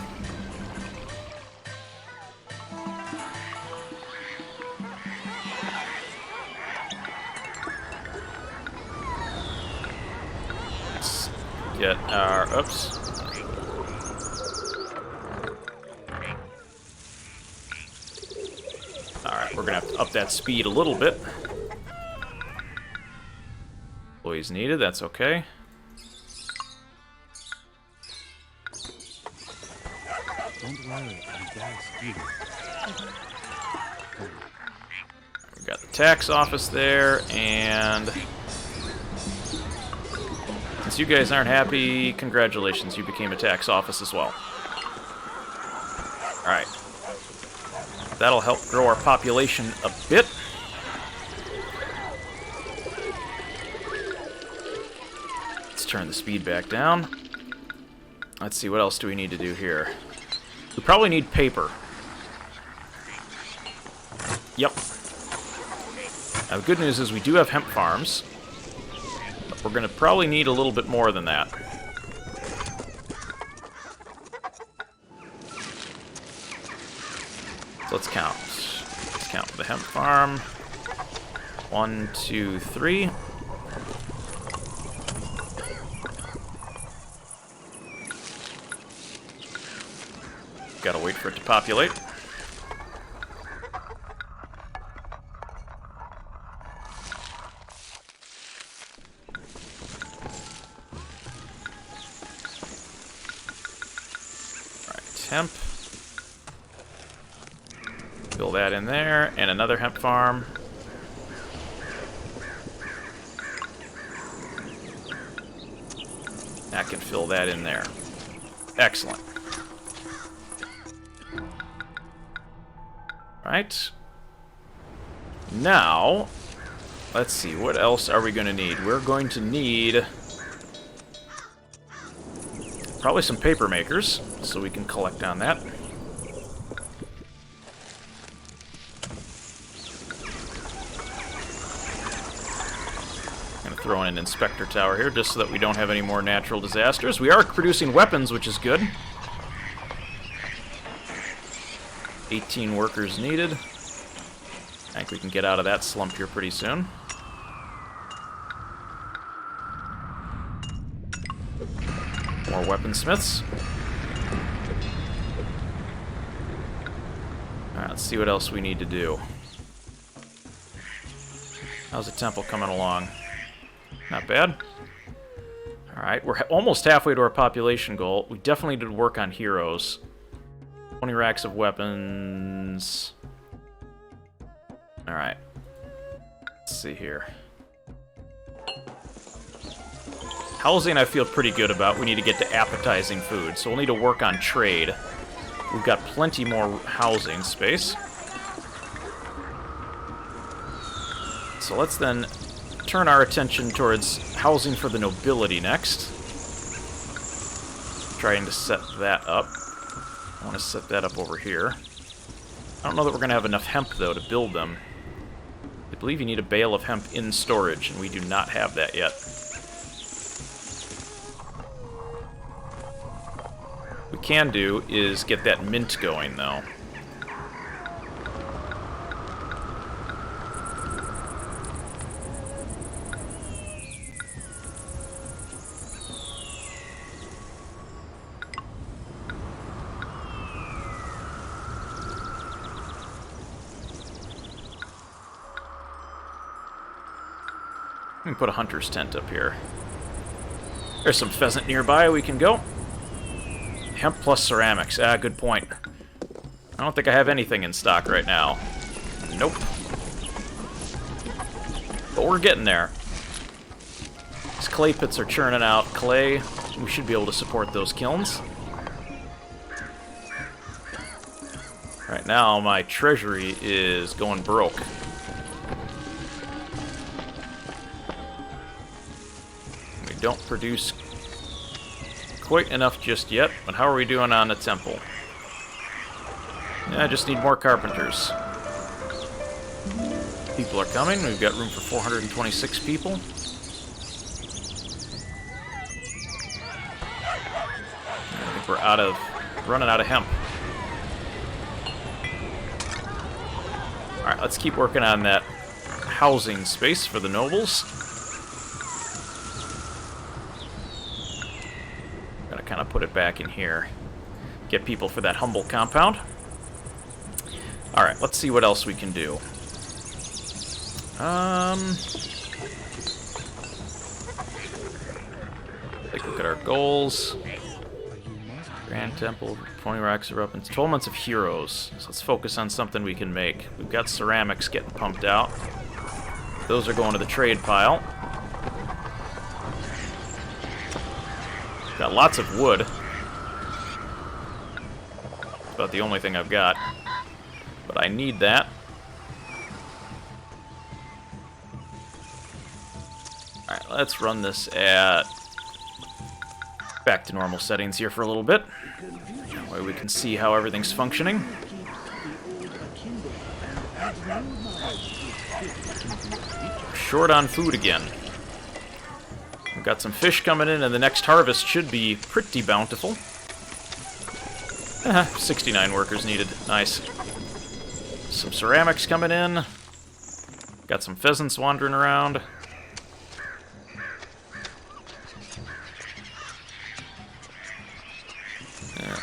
Let's get our... oops. Alright, we're gonna have to up that speed a little bit. Employees needed, that's okay. Don't worry, I'm guys. We've got the tax office there, and since you guys aren't happy, congratulations, you became a tax office as well. Alright. That'll help grow our population a bit. Let's turn the speed back down. Let's see, what else do we need to do here? We probably need paper. Yep. Now, the good news is we do have hemp farms, but we're going to probably need a little bit more than that. So let's count. Let's count the hemp farm. 1, 2, 3. Gotta wait for it to populate. Alright, hemp. Fill that in there, and another hemp farm. That can fill that in there. Excellent. Alright. Now, let's see, what else are we going to need? We're going to need probably some paper makers, so we can collect on that. I'm going to throw in an inspector tower here, just so that we don't have any more natural disasters. We are producing weapons, which is good. 18 workers needed. I think we can get out of that slump here pretty soon. More weaponsmiths. Alright, let's see what else we need to do. How's the temple coming along? Not bad. Alright, we're almost halfway to our population goal. We definitely did work on heroes. 20 racks of weapons. Alright. Let's see here. Housing I feel pretty good about. We need to get to appetizing food, so we'll need to work on trade. We've got plenty more housing space. So let's then turn our attention towards housing for the nobility next. Trying to set that up. I want to set that up over here. I don't know that we're going to have enough hemp, though, to build them. I believe you need a bale of hemp in storage, and we do not have that yet. What we can do is get that mint going, though. Let me put a hunter's tent up here. There's some pheasant nearby, we can go. Hemp plus ceramics. Ah, good point. I don't think I have anything in stock right now. Nope. But we're getting there. These clay pits are churning out clay. We should be able to support those kilns. Right now, my treasury is going broke. Don't produce quite enough just yet, but how are we doing on the temple? Yeah, I just need more carpenters. People are coming. We've got room for 426 people. I think we're running out of hemp. Alright, let's keep working on that housing space for the nobles. Kind of put it back in here. Get people for that humble compound. Alright, let's see what else we can do. Take a look at our goals. Grand Temple, 20 racks of weapons, 12 months of heroes. So let's focus on something we can make. We've got ceramics getting pumped out. Those are going to the trade pile. Got lots of wood. It's about the only thing I've got. But I need that. Alright, let's run this at back to normal settings here for a little bit. That way we can see how everything's functioning. Short on food again. We've got some fish coming in, and the next harvest should be pretty bountiful. 69 workers needed. Nice. Some ceramics coming in. Got some pheasants wandering around.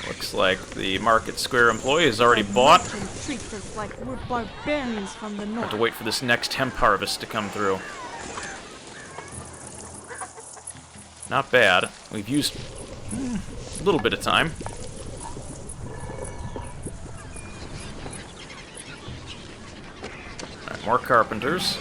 Looks like the Market Square employee has already bought. Like we're barbarians from the north. Have to wait for this next hemp harvest to come through. Not bad. We've used a little bit of time. Alright, more carpenters.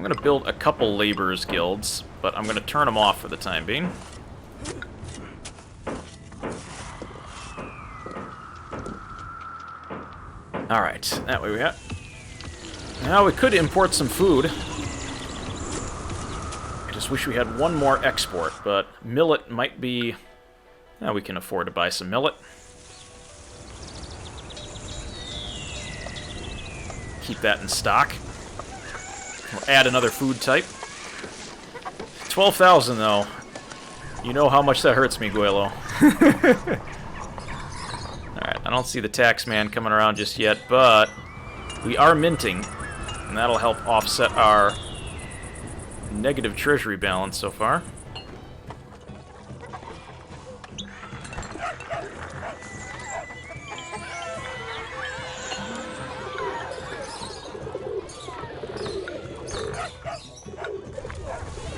I'm going going to build a couple laborers' guilds, but I'm going to turn them off for the time being. Alright, that way we got. Now we could import some food. I just wish we had one more export, but millet might be... Now we can afford to buy some millet. Keep that in stock. We'll add another food type. 12,000 though. You know how much that hurts me, Guelo. Alright, I don't see the tax man coming around just yet, but we are minting, and that'll help offset our negative treasury balance so far.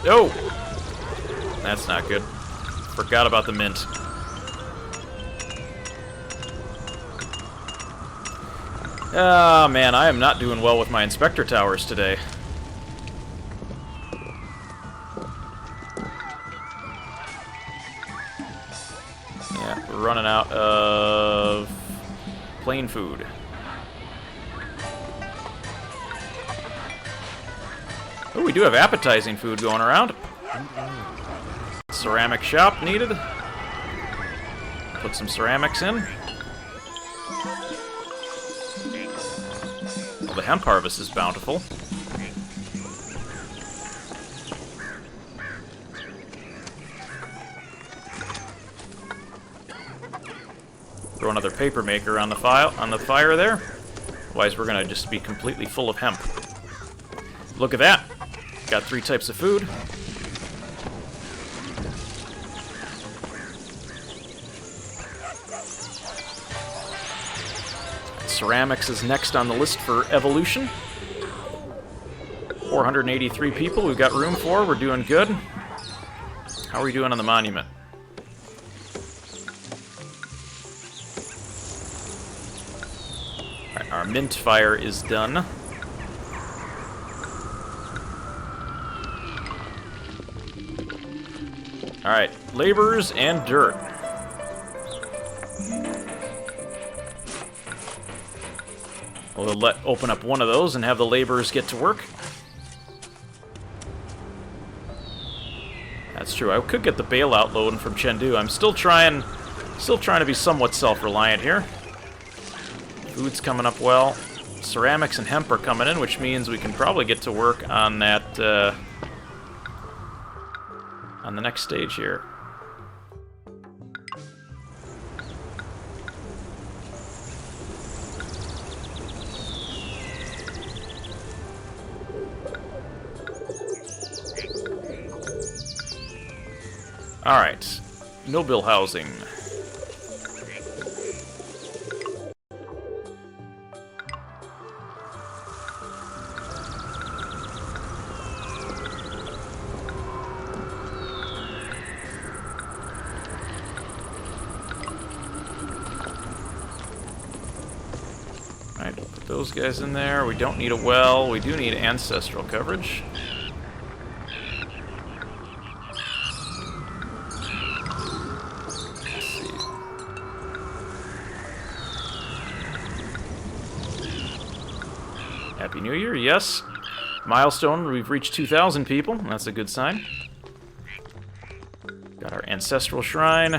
Oh! That's not good. Forgot about the mint. Ah, man, I am not doing well with my inspector towers today. Yeah, we're running out of plain food. Oh, we do have appetizing food going around. Ceramic shop needed. Put some ceramics in. Well, the hemp harvest is bountiful. Throw another paper maker on the fire there. Otherwise, we're gonna just be completely full of hemp. Look at that. Got 3 types of food. Ceramics is next on the list for evolution. 483 people we've got room for. We're doing good. How are we doing on the monument? Alright, our mint fire is done. Alright, laborers and dirt. We'll open up one of those and have the laborers get to work. That's true. I could get the bailout loan from Chengdu. I'm still trying to be somewhat self-reliant here. Food's coming up well. Ceramics and hemp are coming in, which means we can probably get to work on that on the next stage here. Alright, Noble housing. Alright, put those guys in there. We don't need a well. We do need ancestral coverage. Happy New Year, yes. Milestone, we've reached 2,000 people. That's a good sign. Got our ancestral shrine.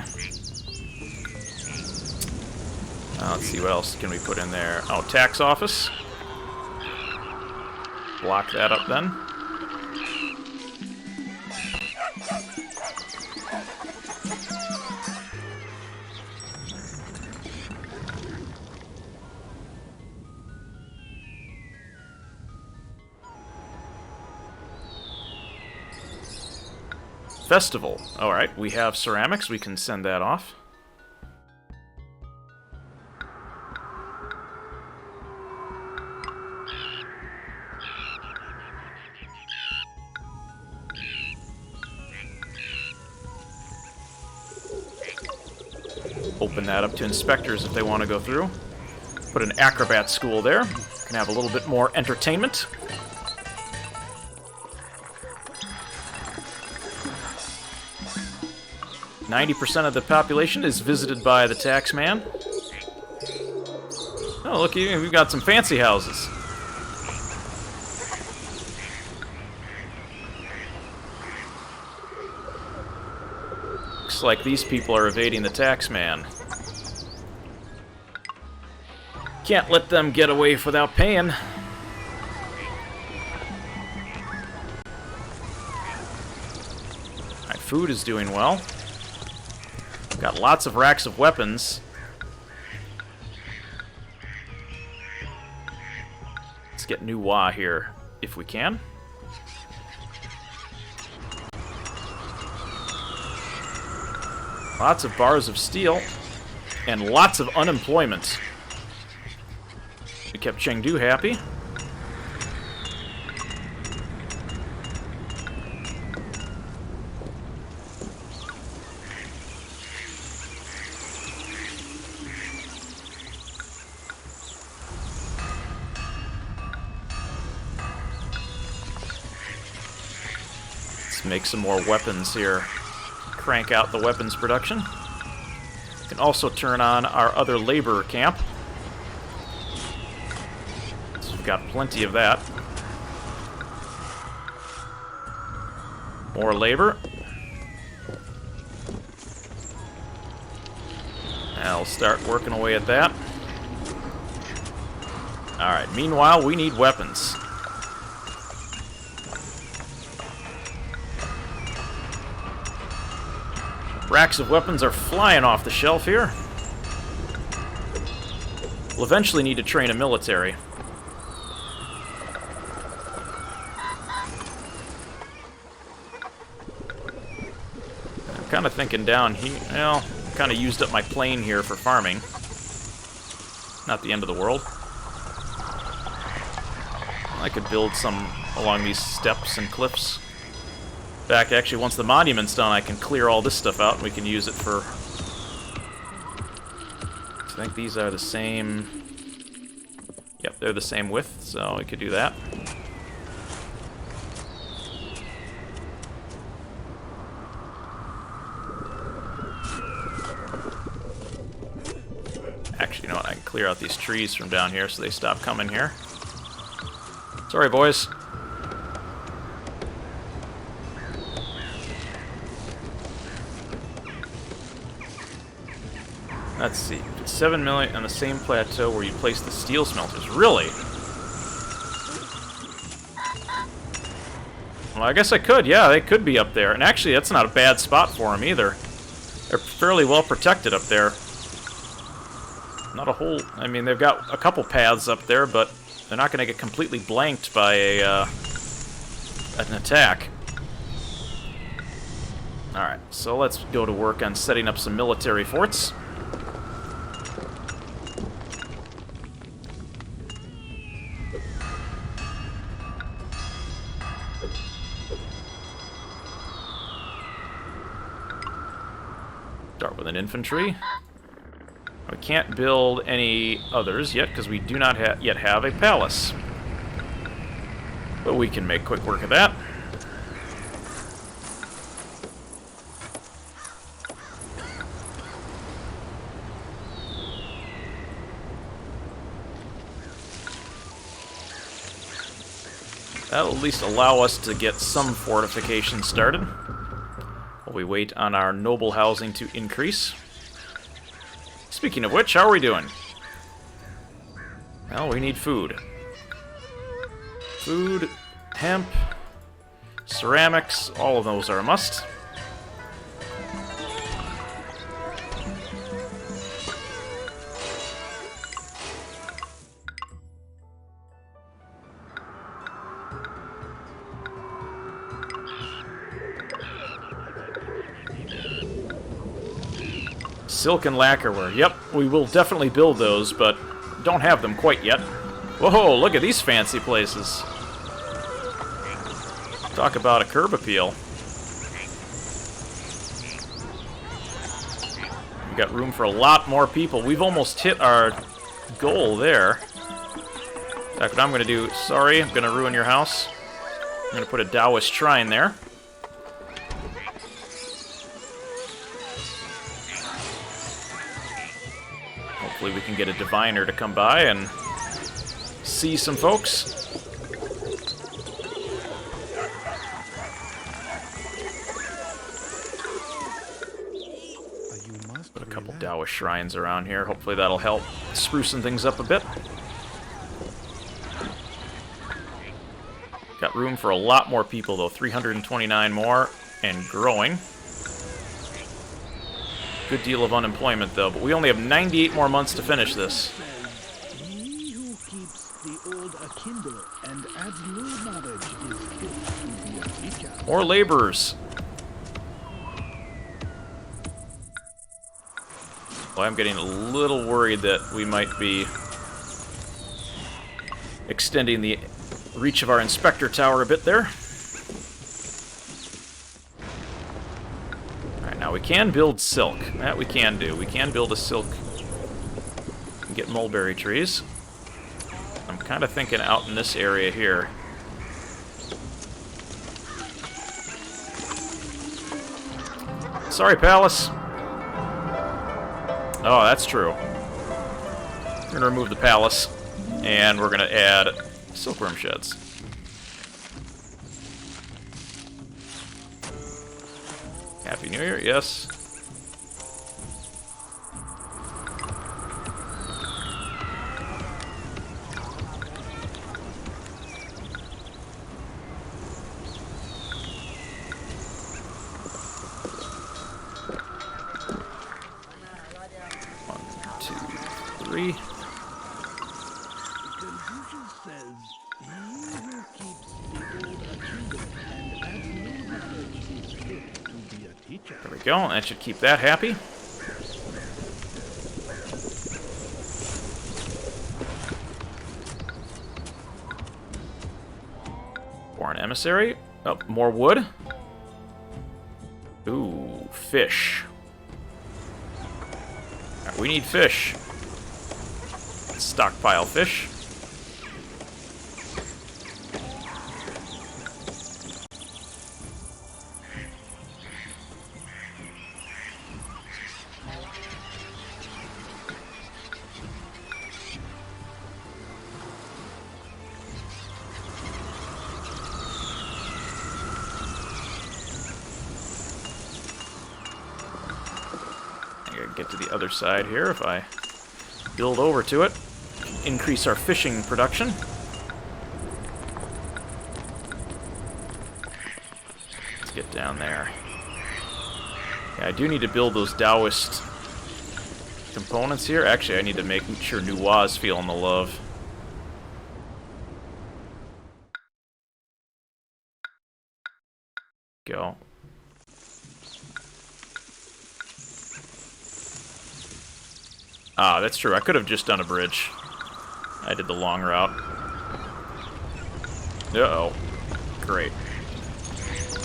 Let's see, what else can we put in there? Oh, tax office. Block that up then. Festival. Alright, we have ceramics. We can send that off. Open that up to inspectors if they want to go through. Put an acrobat school there. Can have a little bit more entertainment. 90% of the population is visited by the tax man. Oh, look, we've got some fancy houses. Looks like these people are evading the tax man. Can't let them get away without paying. Alright, food is doing well. Got lots of racks of weapons. Let's get new Wa here, if we can. Lots of bars of steel, and lots of unemployment. We kept Chengdu happy. Let's make some more weapons here. Crank out the weapons production. We can also turn on our other labor camp. So we've got plenty of that. More labor. I'll start working away at that. Alright, meanwhile, we need weapons. Racks of weapons are flying off the shelf here. We'll eventually need to train a military. I'm kind of thinking down here. Well, kind of used up my plane here for farming. Not the end of the world. I could build some along these steps and cliffs. In fact, actually, once the monument's done, I can clear all this stuff out, and we can use it for... I think these are the same... Yep, they're the same width, so we could do that. Actually, you know what? I can clear out these trees from down here so they stop coming here. Sorry, boys. Let's see. It's 7 million on the same plateau where you place the steel smelters. Really? Well, I guess I could. Yeah, they could be up there. And actually, that's not a bad spot for them either. They're fairly well protected up there. Not a whole... I mean, they've got a couple paths up there, but they're not going to get completely blanked by an attack. Alright, so let's go to work on setting up some military forts. Start with an infantry. We can't build any others yet because we do not yet have a palace. But we can make quick work of that. That'll at least allow us to get some fortifications started while we wait on our noble housing to increase. Speaking of which, how are we doing? Well, we need food. Food, hemp, ceramics, all of those are a must. Silk and lacquerware. Yep, we will definitely build those, but don't have them quite yet. Whoa, look at these fancy places. Talk about a curb appeal. We've got room for a lot more people. We've almost hit our goal there. In fact, what I'm going to do... Sorry, I'm going to ruin your house. I'm going to put a Taoist shrine there. Hopefully we can get a diviner to come by and see some folks. Put a couple Taoist shrines around here. Hopefully that'll help sprucing things up a bit. Got room for a lot more people, though. 329 more, and growing. Good deal of unemployment, though, but we only have 98 more months to finish this. He who keeps the old akindle and adds new knowledge is fit to be a teacher. More laborers. Well, I'm getting a little worried that we might be extending the reach of our inspector tower a bit there. Alright, now we can build silk. That we can do. We can build a silk and get mulberry trees. I'm kind of thinking out in this area here. Sorry, Palace. Oh, that's true. We're going to remove the palace, and we're going to add silkworm sheds. Happy New Year, yes. Confucian says, he who keeps the old akindle and adds new knowledge is fit to be a teacher. There we go. That should keep that happy. Foreign emissary. Oh, more wood. Ooh, fish. Right, we need fish. Let's stockpile fish. Get to the other side here if I build over to it. Increase our fishing production. Let's get down there. Yeah, I do need to build those Taoist components here. Actually, I need to make sure Nuwa's feeling the love. Go. Ah, that's true. I could have just done a bridge. I did the long route. Uh-oh. Great.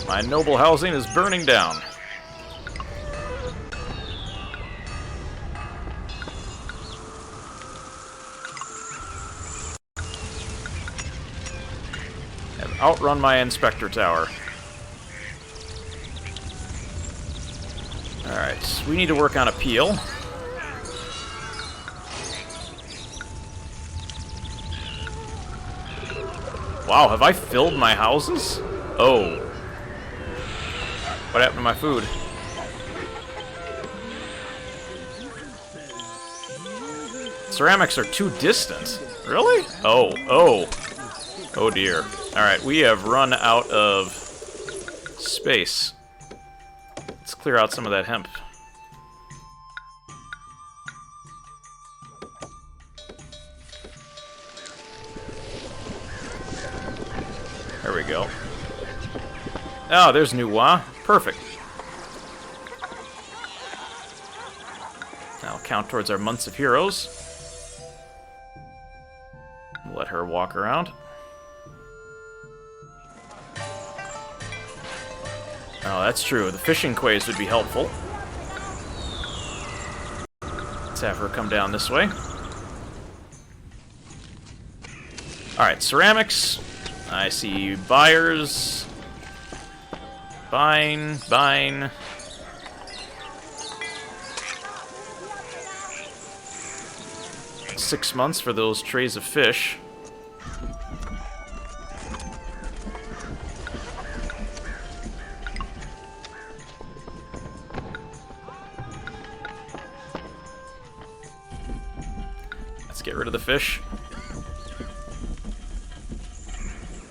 My noble housing is burning down. I've outrun my inspector tower. Alright, we need to work on appeal. Wow, have I filled my houses? Oh. What happened to my food? Ceramics are too distant. Really? Oh, oh. Oh dear. Alright, we have run out of space. Let's clear out some of that hemp. There we go. Oh, there's Nuwa. Perfect. That'll count towards our months of heroes. Let her walk around. Oh, that's true. The fishing quays would be helpful. Let's have her come down this way. Alright, ceramics. I see buyers. Buying. 6 months for those trays of fish. Let's get rid of the fish.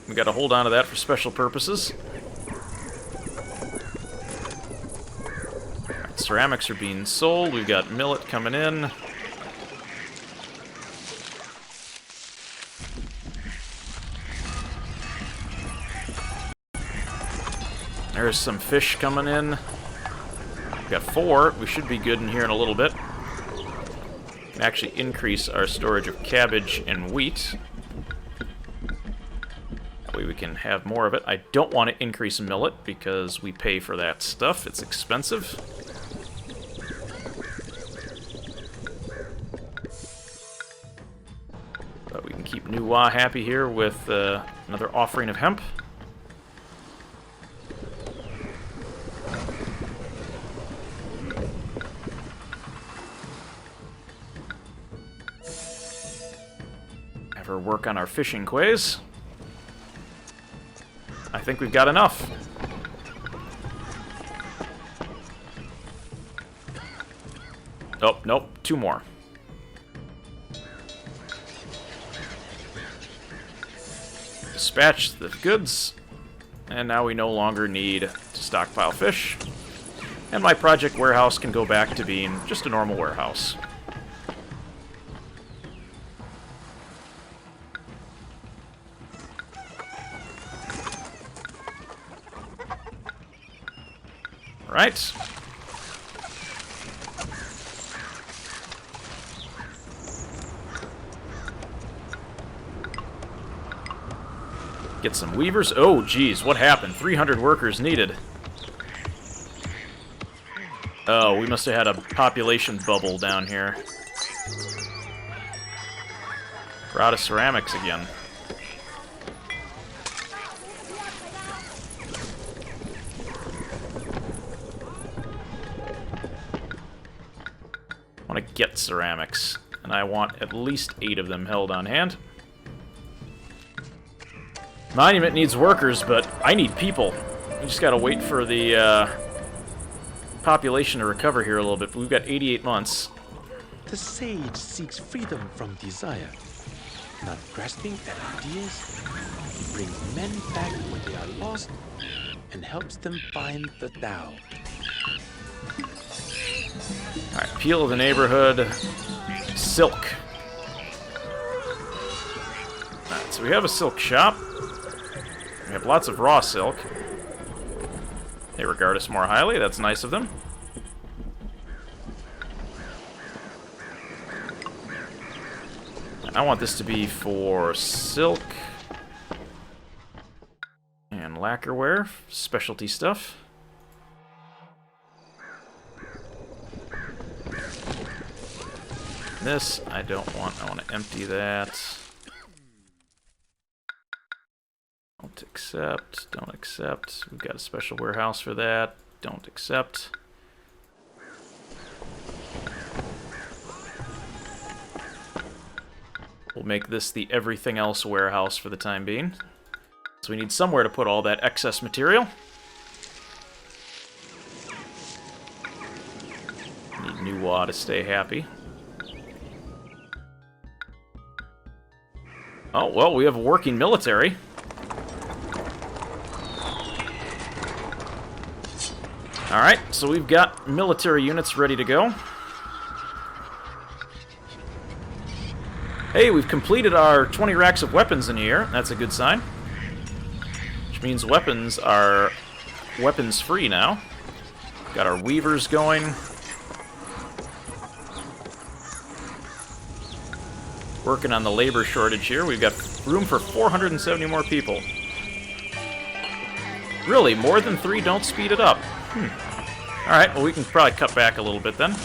We gotta hold on to that for special purposes. Right, ceramics are being sold. We've got millet coming in. There's some fish coming in. We've got 4. We should be good in here in a little bit. We can actually increase our storage of cabbage and wheat. That way we can have more of it. I don't want to increase millet because we pay for that stuff. It's expensive. But we can keep Nuwa happy here with another offering of hemp. Have her work on our fishing quays. I think we've got enough. Oh, nope, 2 more. Dispatch the goods, and now we no longer need to stockpile fish. And my project warehouse can go back to being just a normal warehouse. Right. Get some weavers. Oh, geez, what happened? 300 workers needed. Oh, we must have had a population bubble down here. We're out of ceramics again. I want to get ceramics, and I want at least 8 of them held on hand. Monument needs workers, but I need people. We just gotta wait for the population to recover here a little bit. We've got 88 months. The sage seeks freedom from desire, not grasping at ideas. He brings men back when they are lost and helps them find the Tao. Alright, peel of the neighborhood. Silk. Alright, so we have a silk shop. We have lots of raw silk. They regard us more highly. That's nice of them. And I want this to be for silk and lacquerware, specialty stuff. This I don't want. I want to empty that. Don't accept. Don't accept. We've got a special warehouse for that. Don't accept. We'll make this the everything else warehouse for the time being. So we need somewhere to put all that excess material. Need Nuwa to stay happy. Oh, well, we have a working military. Alright, so we've got military units ready to go. Hey, we've completed our 20 racks of weapons in here. That's a good sign. Which means weapons are weapons-free now. Got our weavers going. Working on the labor shortage here. We've got room for 470 more people. Really, more than 3 don't speed it up. Alright, well we can probably cut back a little bit then.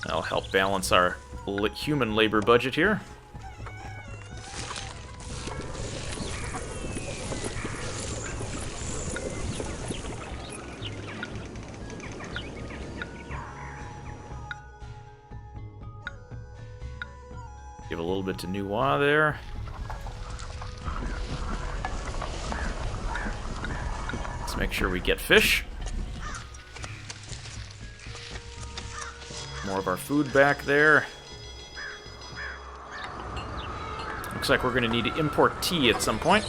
That'll help balance our human labor budget here. little bit to Nuwa there. Let's make sure we get fish. More of our food back there. Looks like we're going to need to import tea at some point.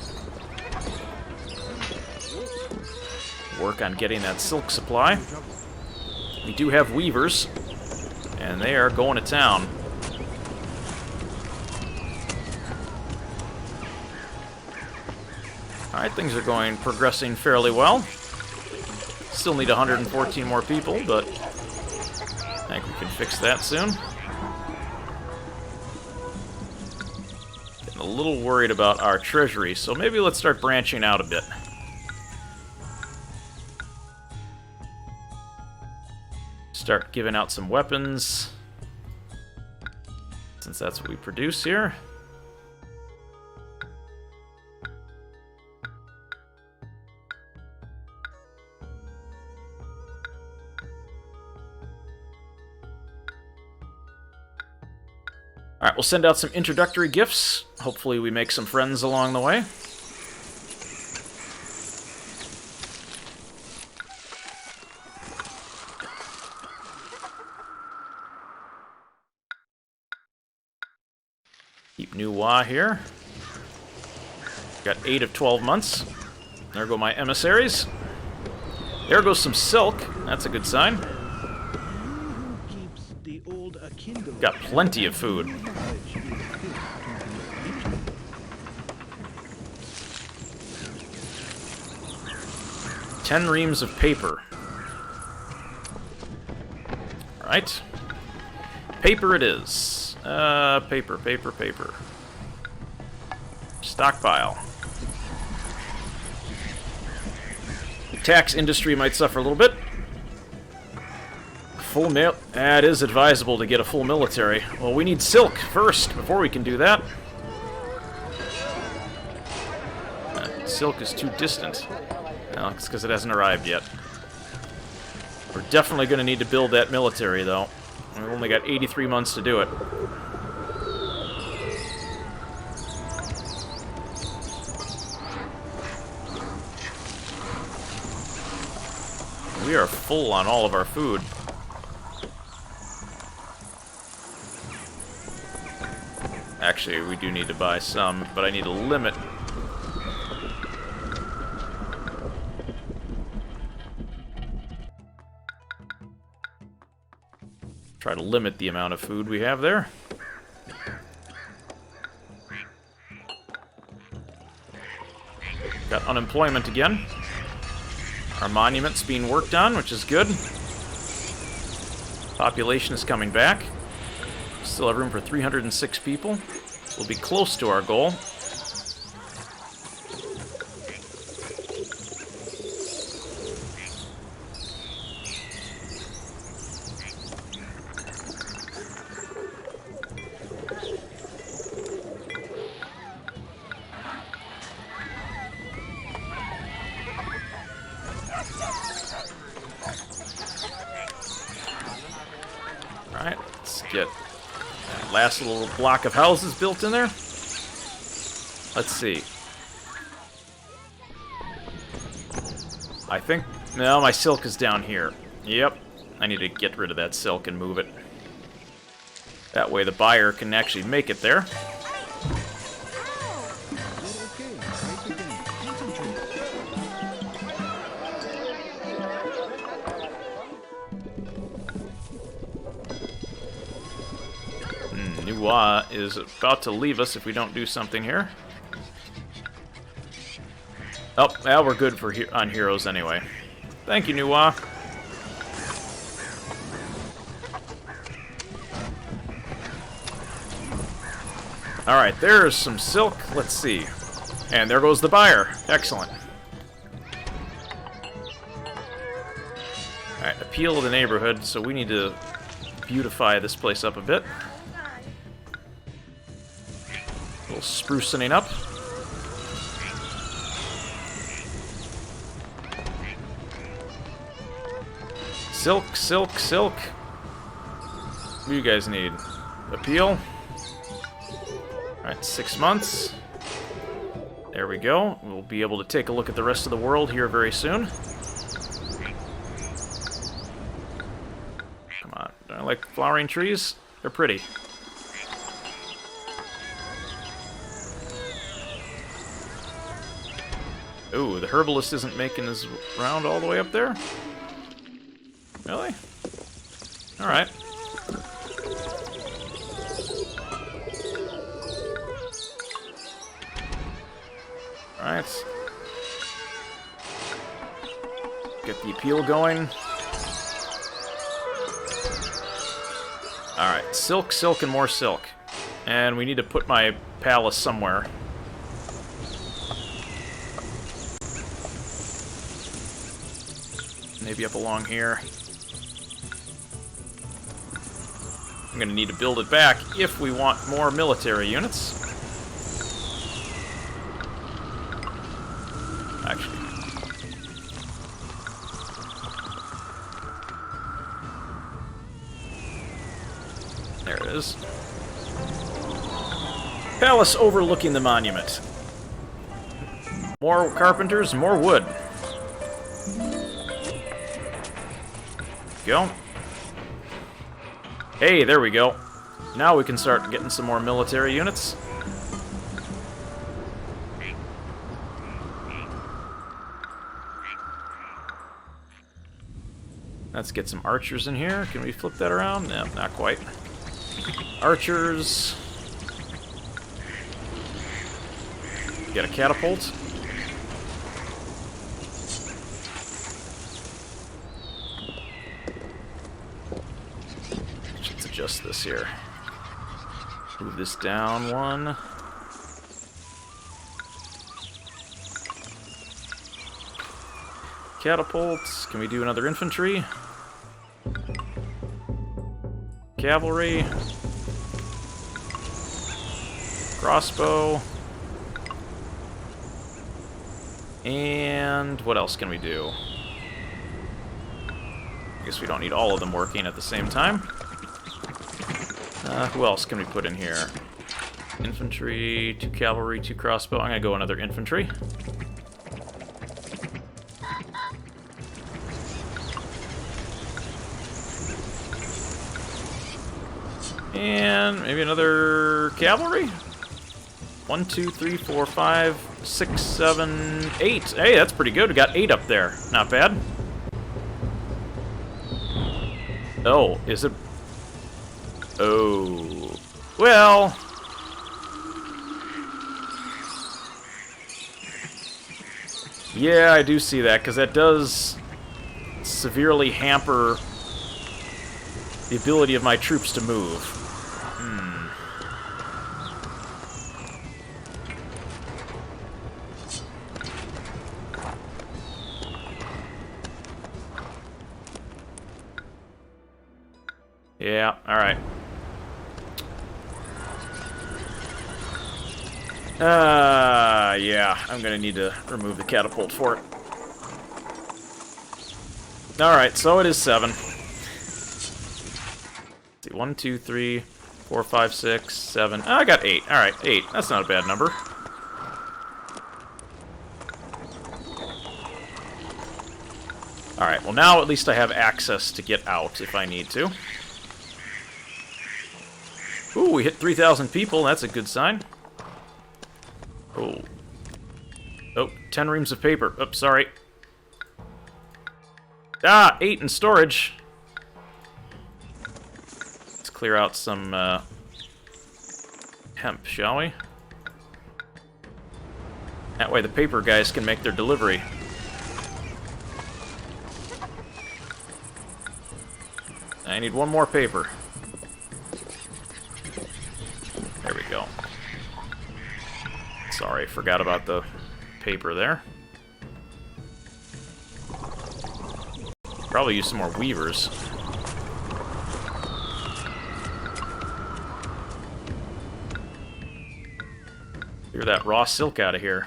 Work on getting that silk supply. We do have weavers, and they are going to town. Alright, things are progressing fairly well. Still need 114 more people, but I think we can fix that soon. Getting a little worried about our treasury, so maybe let's start branching out a bit. Start giving out some weapons, since that's what we produce here. Alright, we'll send out some introductory gifts. Hopefully we make some friends along the way. Keep Nuwa here. Got 8 of 12 months. There go my emissaries. There goes some silk. That's a good sign. Got plenty of food. Ten reams of paper. Alright. Paper it is. Paper. Stockpile. The tax industry might suffer a little bit. Full mil... it is advisable to get a full military. Well, we need silk first, before we can do that. Silk is too distant. No, it's because it hasn't arrived yet. We're definitely going to need to build that military, though. We've only got 83 months to do it. We are full on all of our food. Actually, we do need to buy some, but I need to limit. Try to limit the amount of food we have there. Got unemployment again. Our monument's being worked on, which is good. Population is coming back. Still have room for 306 people. We'll be close to our goal. Alright, let's get that last little block of houses built in there. Let's see. I think... no, my silk is down here. Yep. I need to get rid of that silk and move it. That way the buyer can actually make it there. Nuwa is about to leave us if we don't do something here. Oh, well, we're good for on heroes anyway. Thank you, Nuwa. Alright, there's some silk. Let's see. And there goes the buyer. Excellent. Alright, appeal to the neighborhood, so we need to beautify this place up a bit. A little sprucening up. Silk, silk, silk. What do you guys need? Appeal? Alright, 6 months. There we go. We'll be able to take a look at the rest of the world here very soon. Come on. I like flowering trees. They're pretty. Ooh, the herbalist isn't making his round all the way up there? Really? Alright. Alright. Get the appeal going. Alright, silk, silk, and more silk. And we need to put my palace somewhere. Maybe up along here. I'm gonna need to build it back if we want more military units. Actually. There it is. Palace overlooking the monument. More carpenters, more wood. Go. Hey, there we go. Now we can start getting some more military units. Let's get some archers in here. Can we flip that around? No, not quite. Archers. Get a catapult. Let's adjust this here. Move this down one. Catapults. Can we do another infantry? Cavalry. Crossbow. And what else can we do? I guess we don't need all of them working at the same time. Who else can we put in here? Infantry, 2 cavalry, 2 crossbow. I'm gonna go another infantry. And maybe another cavalry? 1, 2, 3, 4, 5, 6, 7, 8. Hey, that's pretty good. We got 8 up there. Not bad. Oh, is it? Oh. Well. Yeah, I do see that, because that does severely hamper the ability of my troops to move. Yeah, alright. Yeah, I'm gonna need to remove the catapult for it. Alright, so it is 7. Let's see, 1, 2, 3, 4, 5, 6, 7. Oh, I got 8. Alright, 8. That's not a bad number. Alright, well now at least I have access to get out if I need to. Ooh, we hit 3,000 people. That's a good sign. Oh. Oh, 10 reams of paper. Oops, sorry. Ah, 8 in storage. Let's clear out some hemp, shall we? That way the paper guys can make their delivery. I need 1 more paper. There we go. Sorry, forgot about the paper there. Probably use some more weavers. Clear that raw silk out of here.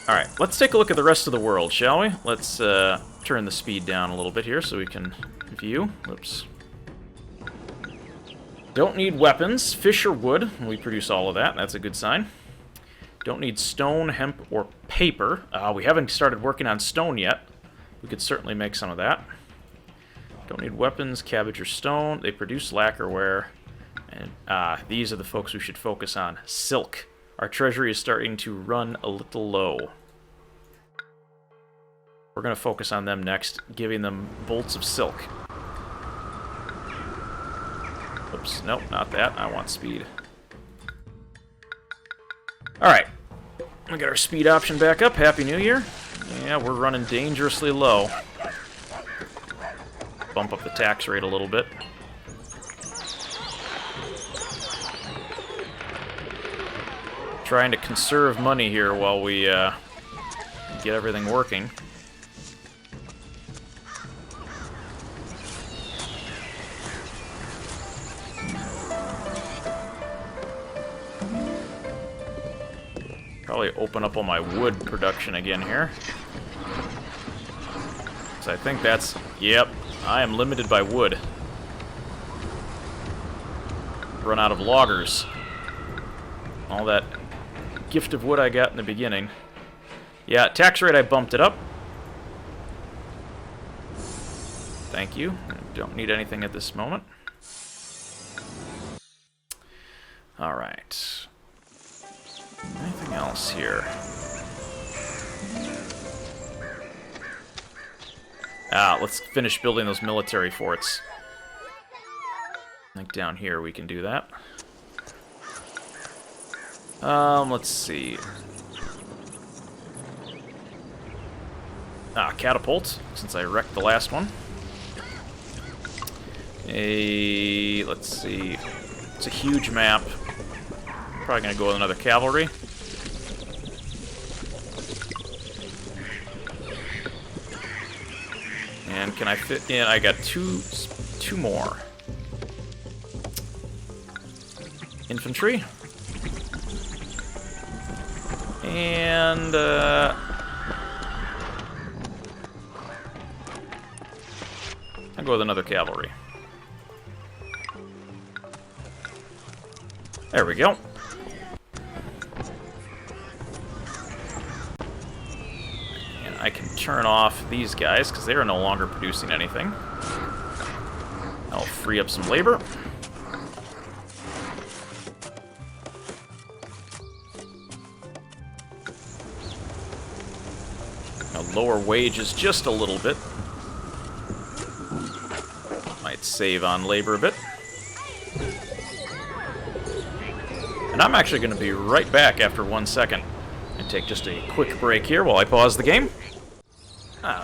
Alright, let's take a look at the rest of the world, shall we? Let's turn the speed down a little bit here so we can view. Oops. Don't need weapons, fish or wood. We produce all of that. That's a good sign. Don't need stone, hemp, or paper. We haven't started working on stone yet. We could certainly make some of that. Don't need weapons, cabbage, or stone. They produce lacquerware. And these are the folks we should focus on. Silk. Our treasury is starting to run a little low. We're going to focus on them next, giving them bolts of silk. Oops, nope, not that. I want speed. Alright. We got our speed option back up. Happy New Year. Yeah, we're running dangerously low. Bump up the tax rate a little bit. Trying to conserve money here while we get everything working. Probably open up all my wood production again here. So I think that's... Yep, I am limited by wood. Run out of loggers. All that gift of wood I got in the beginning. Yeah, tax rate, I bumped it up. Thank you. I don't need anything at this moment. Alright. Anything else here? Let's finish building those military forts. I think down here we can do that. Let's see. Catapult, since I wrecked the last one. Let's see. It's a huge map. Probably gonna go with another cavalry. And can I fit in? I got two more. Infantry. And I'll go with another cavalry. There we go. And I can turn off these guys because they are no longer producing anything. I'll free up some labor. I'll lower wages just a little bit. Might save on labor a bit. And I'm actually going to be right back after 1 second. And take just a quick break here while I pause the game.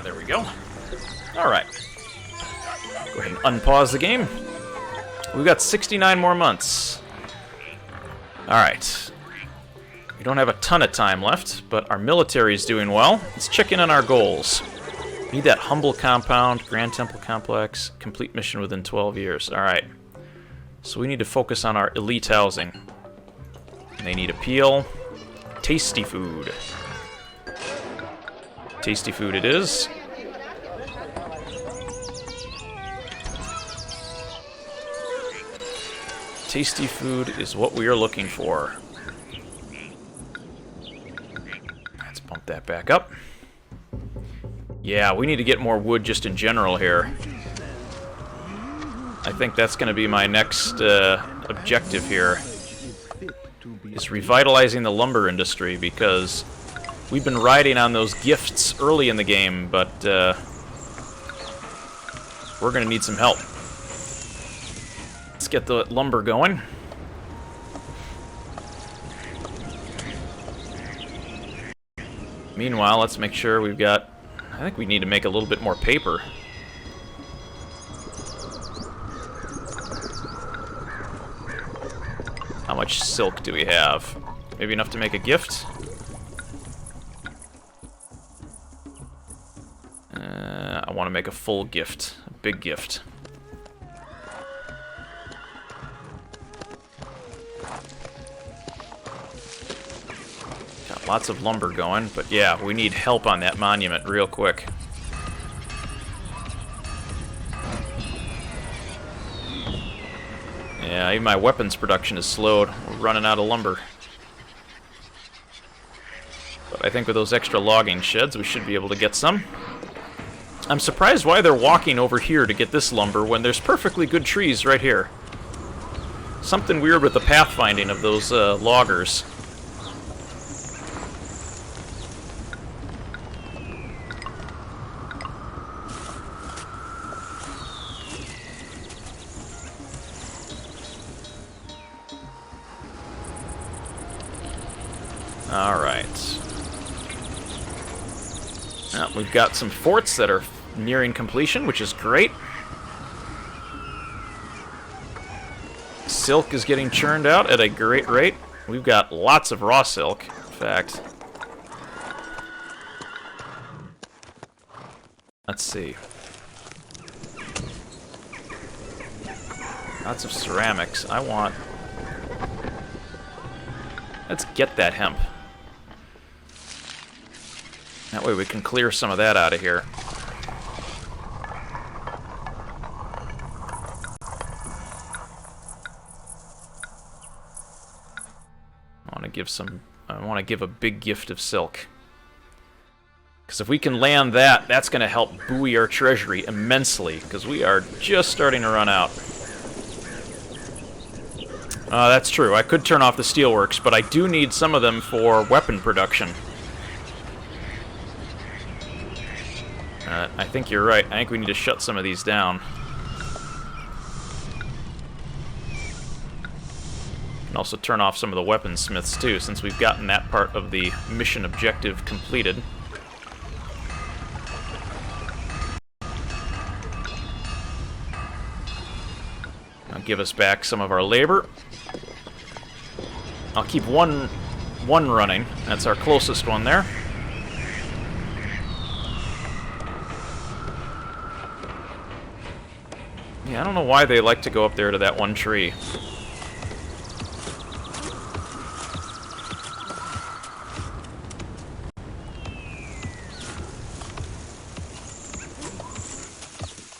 There we go. Alright. Go ahead and unpause the game. We've got 69 more months. Alright. We don't have a ton of time left, but our military is doing well. Let's check in on our goals. Need that humble compound, Grand Temple Complex, complete mission within 12 years. Alright. So we need to focus on our elite housing. They need appeal. Tasty food. Tasty food it is. Tasty food is what we are looking for. Let's bump that back up. Yeah, we need to get more wood just in general here. I think that's going to be my next objective here. Is revitalizing the lumber industry, because we've been riding on those gifts early in the game, but we're going to need some help. Let's get the lumber going. Meanwhile, let's make sure we've got... I think we need to make a little bit more paper. How much silk do we have? Maybe enough to make a gift? I want to make a full gift. A big gift. Got lots of lumber going, but yeah, we need help on that monument real quick. Yeah, maybe my weapons production is slowed. We're running out of lumber. But I think with those extra logging sheds, we should be able to get some. I'm surprised why they're walking over here to get this lumber when there's perfectly good trees right here. Something weird with the pathfinding of those loggers. Alright. Well, we've got some forts that are nearing completion, which is great. Silk is getting churned out at a great rate. We've got lots of raw silk, in fact. Let's see. Lots of ceramics. I want... Let's get that hemp. That way we can clear some of that out of here. I want to give a big gift of silk. Because if we can land that, that's going to help buoy our treasury immensely, because we are just starting to run out. That's true. I could turn off the steelworks, but I do need some of them for weapon production. I think you're right. I think we need to shut some of these down. And also turn off some of the weaponsmiths too, since we've gotten that part of the mission objective completed. Now give us back some of our labor. I'll keep one running. That's our closest one there. Yeah, I don't know why they like to go up there to that one tree.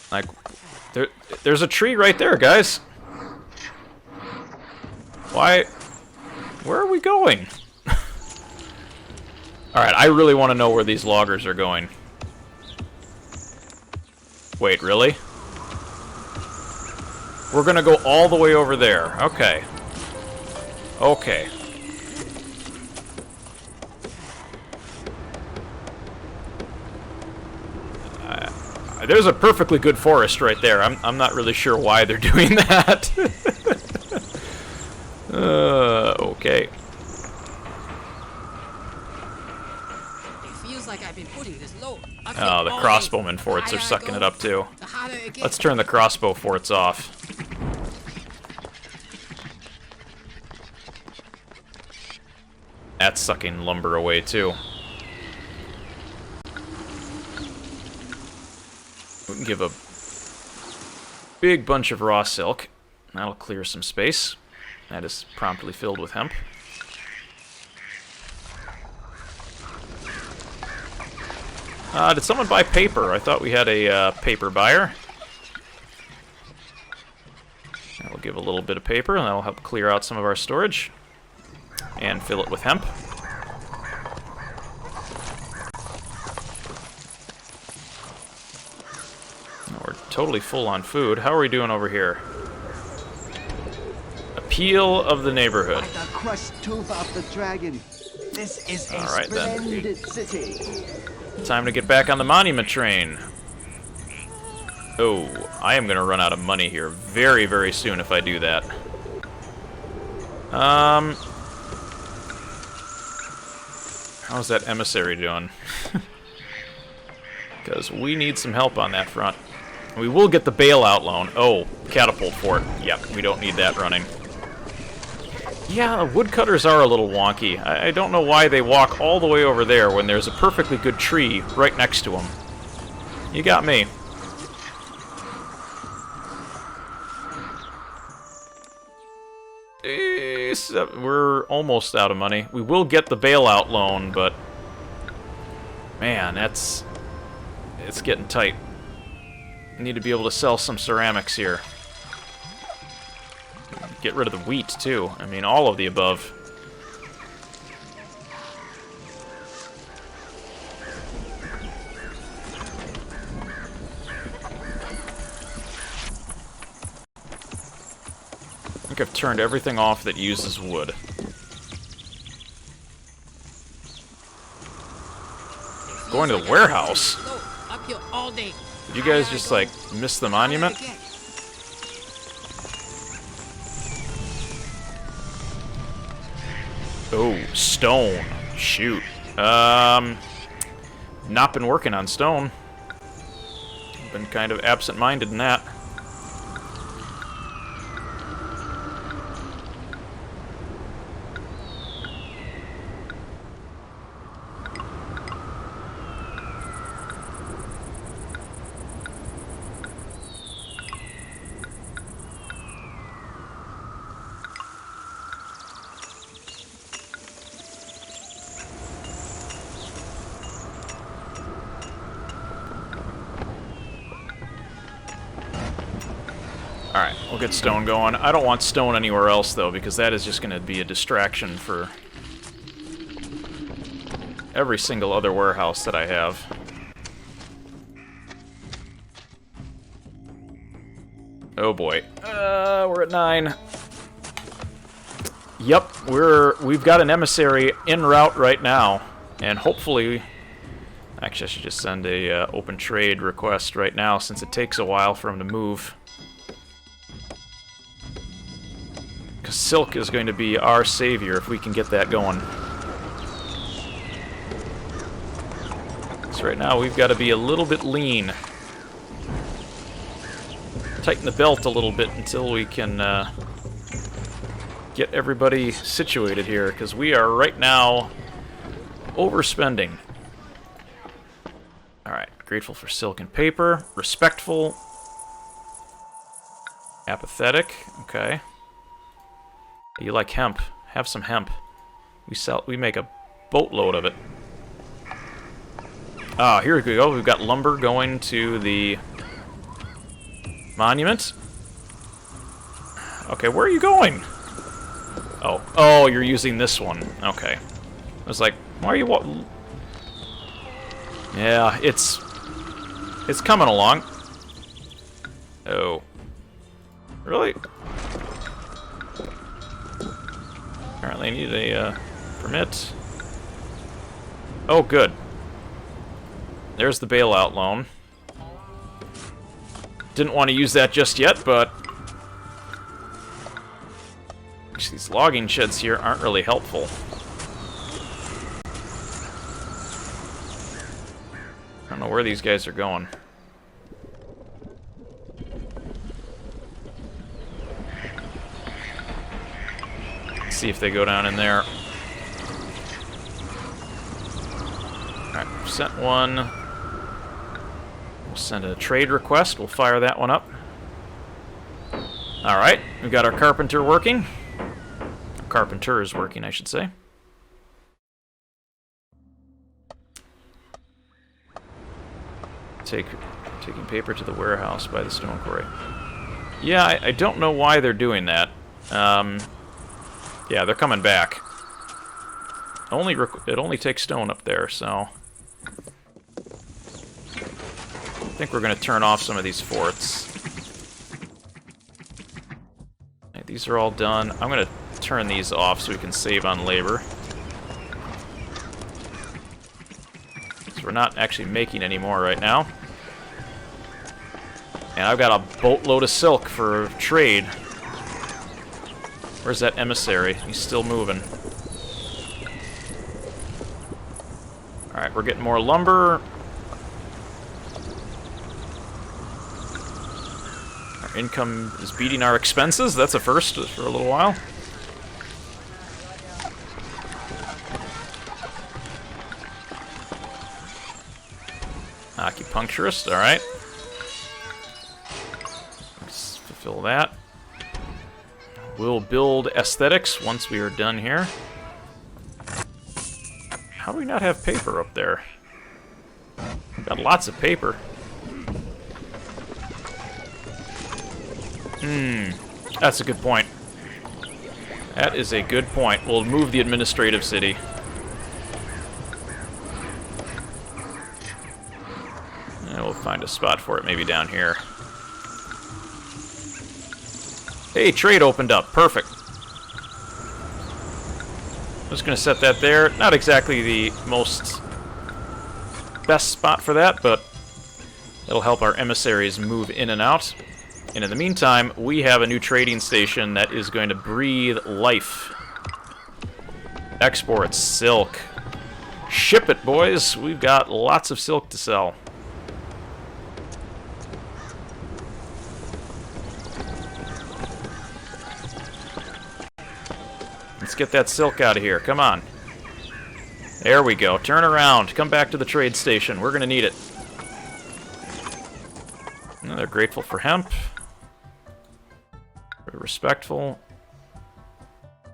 Like, there's a tree right there, guys. Why? Where are we going? Alright, I really want to know where these loggers are going. Wait, really? We're gonna go all the way over there. Okay. Okay. There's a perfectly good forest right there. I'm not really sure why they're doing that. Okay. It feels like I've been putting this load. Oh, the crossbowman forts are sucking it up too. Let's turn the crossbow forts off. That's sucking lumber away too. We can give a big bunch of raw silk. That'll clear some space. That is promptly filled with hemp. Did someone buy paper? I thought we had a paper buyer. That'll give a little bit of paper, and that'll help clear out some of our storage. And fill it with hemp. We're totally full on food. How are we doing over here? Appeal of the neighborhood. Like the crushed tooth of the dragon. This is a All right, then. splendid city. Time to get back on the monument train. Oh, I am going to run out of money here very, very soon if I do that. How's that emissary doing? Because we need some help on that front. We will get the bailout loan. Oh, catapult fort. Yep, we don't need that running. Yeah, the woodcutters are a little wonky. I don't know why they walk all the way over there when there's a perfectly good tree right next to them. You got me. We're almost out of money. We will get the bailout loan, but... man, it's getting tight. I need to be able to sell some ceramics here. get rid of the wheat, too. I mean, all of the above. I think I've turned everything off that uses wood. Going to the warehouse? Did you guys just, like, miss the monument? Oh, stone. Shoot. Not been working on stone. Been kind of absent-minded in that. Alright, we'll get stone going. I don't want stone anywhere else, though, because that is just going to be a distraction for every single other warehouse that I have. Oh boy. We're at 9. Yep, we've got an emissary en route right now, and hopefully... Actually, I should just send a open trade request right now, since it takes a while for him to move. Because silk is going to be our savior if we can get that going. So right now we've got to be a little bit lean. Tighten the belt a little bit until we can get everybody situated here, because we are right now overspending. Alright, grateful for silk and paper. Respectful. Apathetic. Okay. You like hemp? Have some hemp. We make a boatload of it. Ah, here we go. We've got lumber going to the monument. Okay, where are you going? Oh, you're using this one. Okay. I was like, why are you Yeah, it's coming along. Oh. Really? Apparently I need a permit. Oh, good. There's the bailout loan. Didn't want to use that just yet, but... Actually, these logging sheds here aren't really helpful. I don't know where these guys are going. See if they go down in there. Alright, sent one. We'll send a trade request. We'll fire that one up. Alright, we've got our carpenter working. Carpenter is working, I should say. Taking paper to the warehouse by the stone quarry. Yeah, I don't know why they're doing that. Yeah, they're coming back. It only takes stone up there, so... I think we're going to turn off some of these forts. Okay, these are all done. I'm going to turn these off so we can save on labor. So we're not actually making any more right now. And I've got a boatload of silk for trade. Where's that emissary? He's still moving. Alright, we're getting more lumber. Our income is beating our expenses. That's a first for a little while. Acupuncturist, alright. Let's fulfill that. We'll build aesthetics once we are done here. How do we not have paper up there? We've got lots of paper. That's a good point. That is a good point. We'll move the administrative city. And we'll find a spot for it, maybe down here. Hey, trade opened up. Perfect. I'm just going to set that there. Not exactly the most best spot for that, but it'll help our emissaries move in and out. And in the meantime, we have a new trading station that is going to breathe life. Exports, silk. Ship it, boys. We've got lots of silk to sell. Let's get that silk out of here. Come on. There we go. Turn around. Come back to the trade station. We're going to need it. And they're grateful for hemp. Very respectful.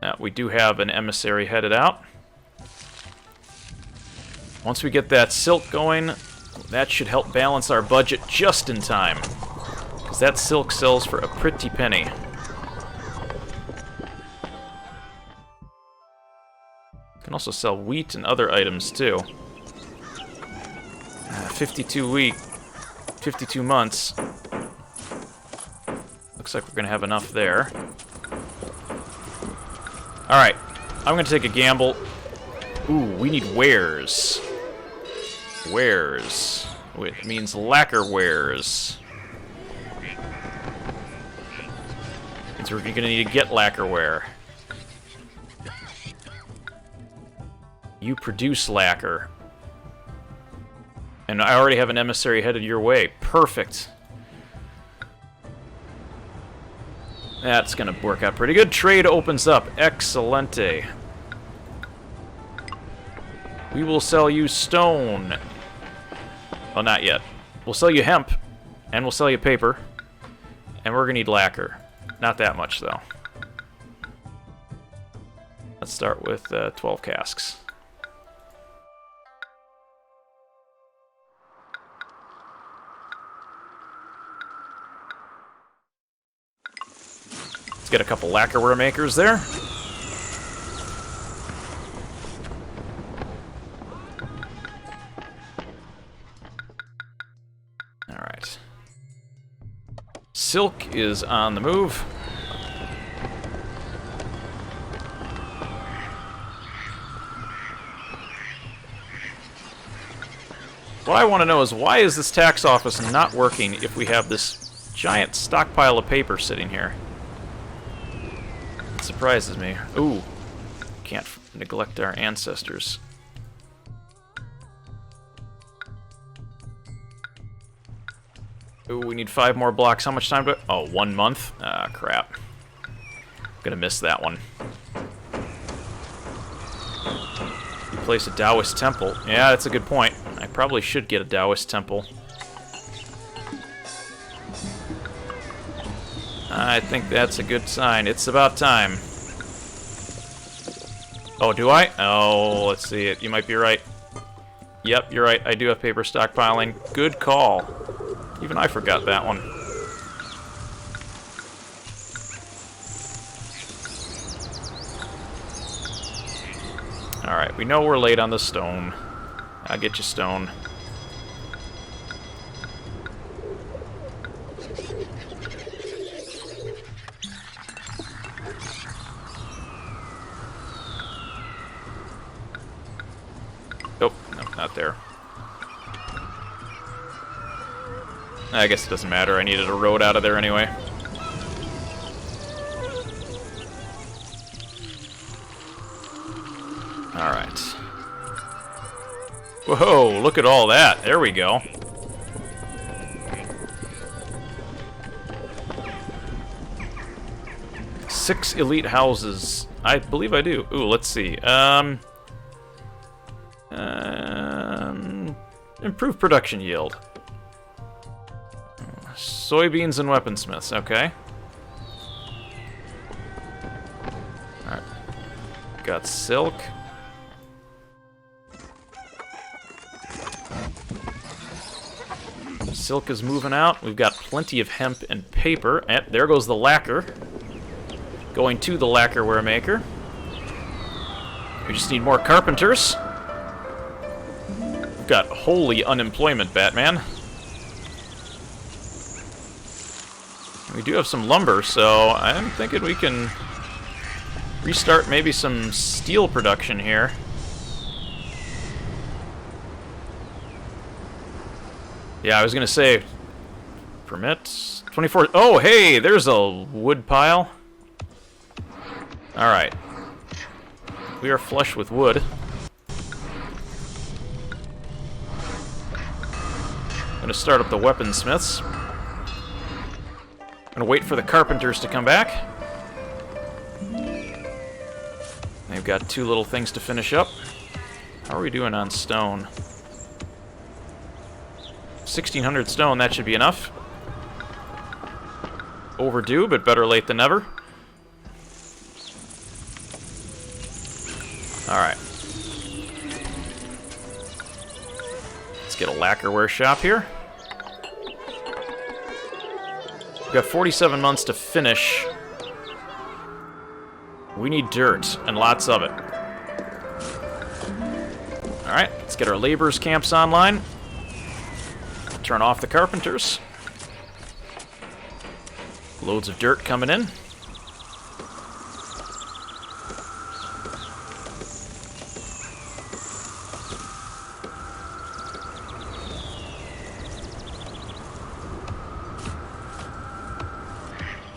Now, we do have an emissary headed out. Once we get that silk going, that should help balance our budget just in time. Because that silk sells for a pretty penny. Can also sell wheat and other items too. 52 months. Looks like we're gonna have enough there. Alright, I'm gonna take a gamble. Ooh, we need wares. Wares. It means lacquer wares. Means we're gonna need to get lacquerware. You produce lacquer. And I already have an emissary headed your way. Perfect. That's gonna work out pretty good. Trade opens up. Excelente. We will sell you stone. Well, not yet. We'll sell you hemp. And we'll sell you paper. And we're gonna need lacquer. Not that much, though. Let's start with 12 casks. Get a couple lacquerware makers there. Alright. Silk is on the move. What I want to know is, why is this tax office not working if we have this giant stockpile of paper sitting here? Surprises me. Ooh. Can't neglect our ancestors. Ooh, we need 5 more blocks. How much time do I... Oh, 1 month? Ah, crap. Gonna miss that one. Replace a Taoist temple. Yeah, that's a good point. I probably should get a Taoist temple. I think that's a good sign. It's about time. Oh, do I? Oh, let's see it. You might be right. Yep, you're right. I do have paper stockpiling. Good call. Even I forgot that one. Alright, we know we're late on the stone. I'll get you stone. Nope, no, not there. I guess it doesn't matter. I needed a road out of there anyway. Alright. Whoa, look at all that. There we go. Six elite houses. I believe I do. Ooh, let's see. Improve production yield. Soybeans and weaponsmiths, okay. Alright. Got silk. Silk is moving out. We've got plenty of hemp and paper. And there goes the lacquer. Going to the lacquerware maker. We just need more carpenters. We've got holy unemployment, Batman. We do have some lumber, so I'm thinking we can restart maybe some steel production here. Yeah, I was gonna say, permits 24. Oh, hey, there's a wood pile. All right, we are flush with wood. Gonna start up the weaponsmiths. Gonna wait for the carpenters to come back. They've got 2 little things to finish up. How are we doing on stone? 1,600 stone, that should be enough. Overdue, but better late than never. Alright. Let's get a lacquerware shop here. We've got 47 months to finish. We need dirt, and lots of it. Alright, let's get our laborers' camps online. Turn off the carpenters. Loads of dirt coming in.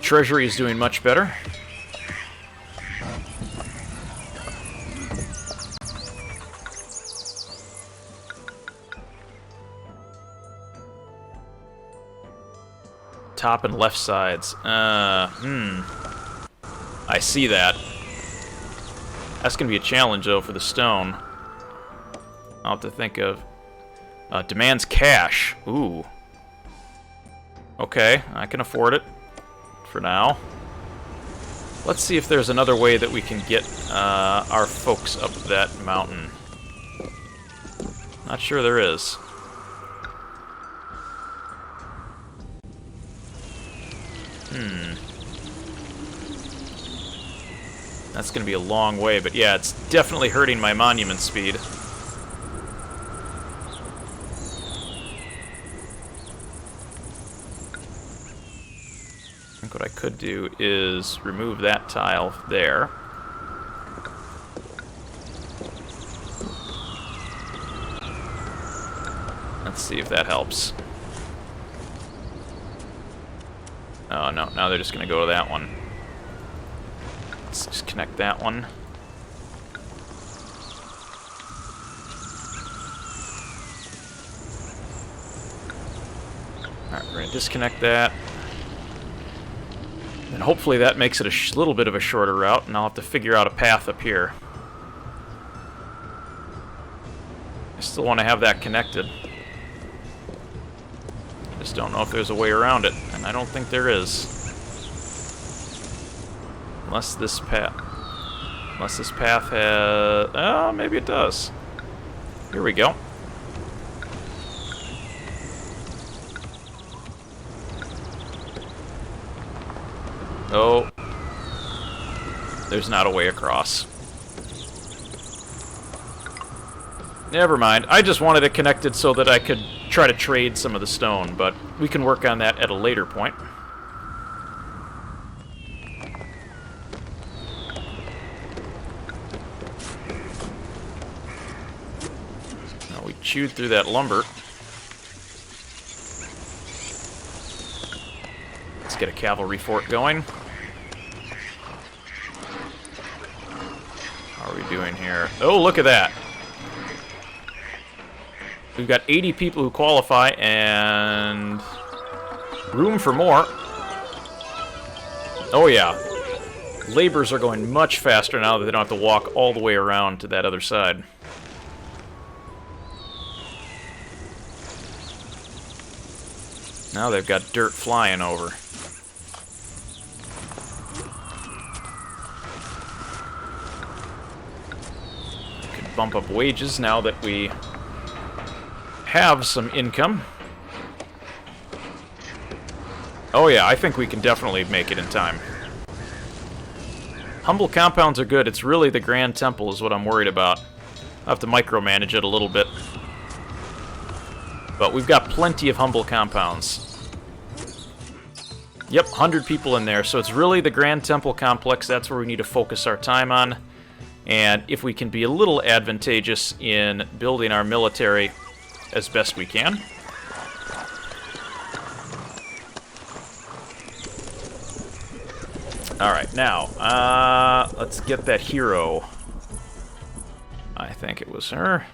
Treasury is doing much better. Top and left sides. I see that. That's gonna be a challenge, though, for the stone. I'll have to think of... demands cash. Ooh. Okay, I can afford it. For now. Let's see if there's another way that we can get our folks up that mountain. Not sure there is. That's gonna be a long way, but yeah, it's definitely hurting my monument speed. I think what I could do is remove that tile there. Let's see if that helps. Oh no, now they're just gonna go to that one. Let's just connect that one. Alright, we're gonna disconnect that. And hopefully that makes it a little bit of a shorter route, and I'll have to figure out a path up here. I still want to have that connected. Just don't know if there's a way around it, and I don't think there is. Unless this path has... Oh, maybe it does. Here we go. Oh. There's not a way across. Never mind. I just wanted it connected so that I could try to trade some of the stone, but we can work on that at a later point. Now we chewed through that lumber. Let's get a cavalry fort going. How are we doing here? Oh, look at that! We've got 80 people who qualify, and room for more. Oh yeah. Laborers are going much faster now that they don't have to walk all the way around to that other side. Now they've got dirt flying over. We could bump up wages now that we have some income. Oh yeah, I think we can definitely make it in time. Humble compounds are good. It's really the Grand Temple is what I'm worried about. I'll have to micromanage it a little bit. But we've got plenty of humble compounds. Yep, 100 people in there. So it's really the Grand Temple complex. That's where we need to focus our time on. And if we can be a little advantageous in building our military as best we can. Alright, now, let's get that hero. I think it was her.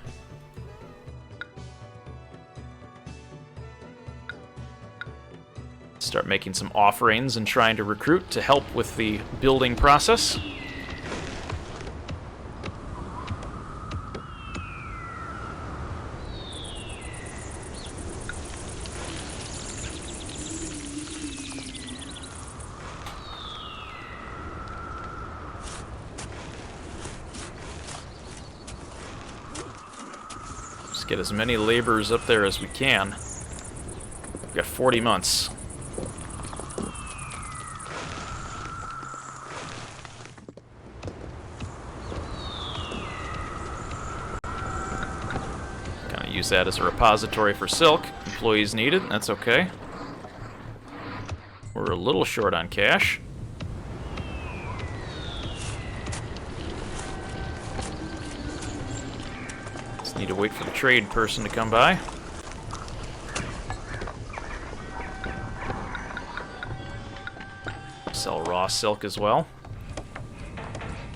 Start making some offerings and trying to recruit to help with the building process. Get as many laborers up there as we can. We've got 40 months. Kind of use that as a repository for silk. Employees needed, that's okay. We're a little short on cash. Need to wait for the trade person to come by. Sell raw silk as well.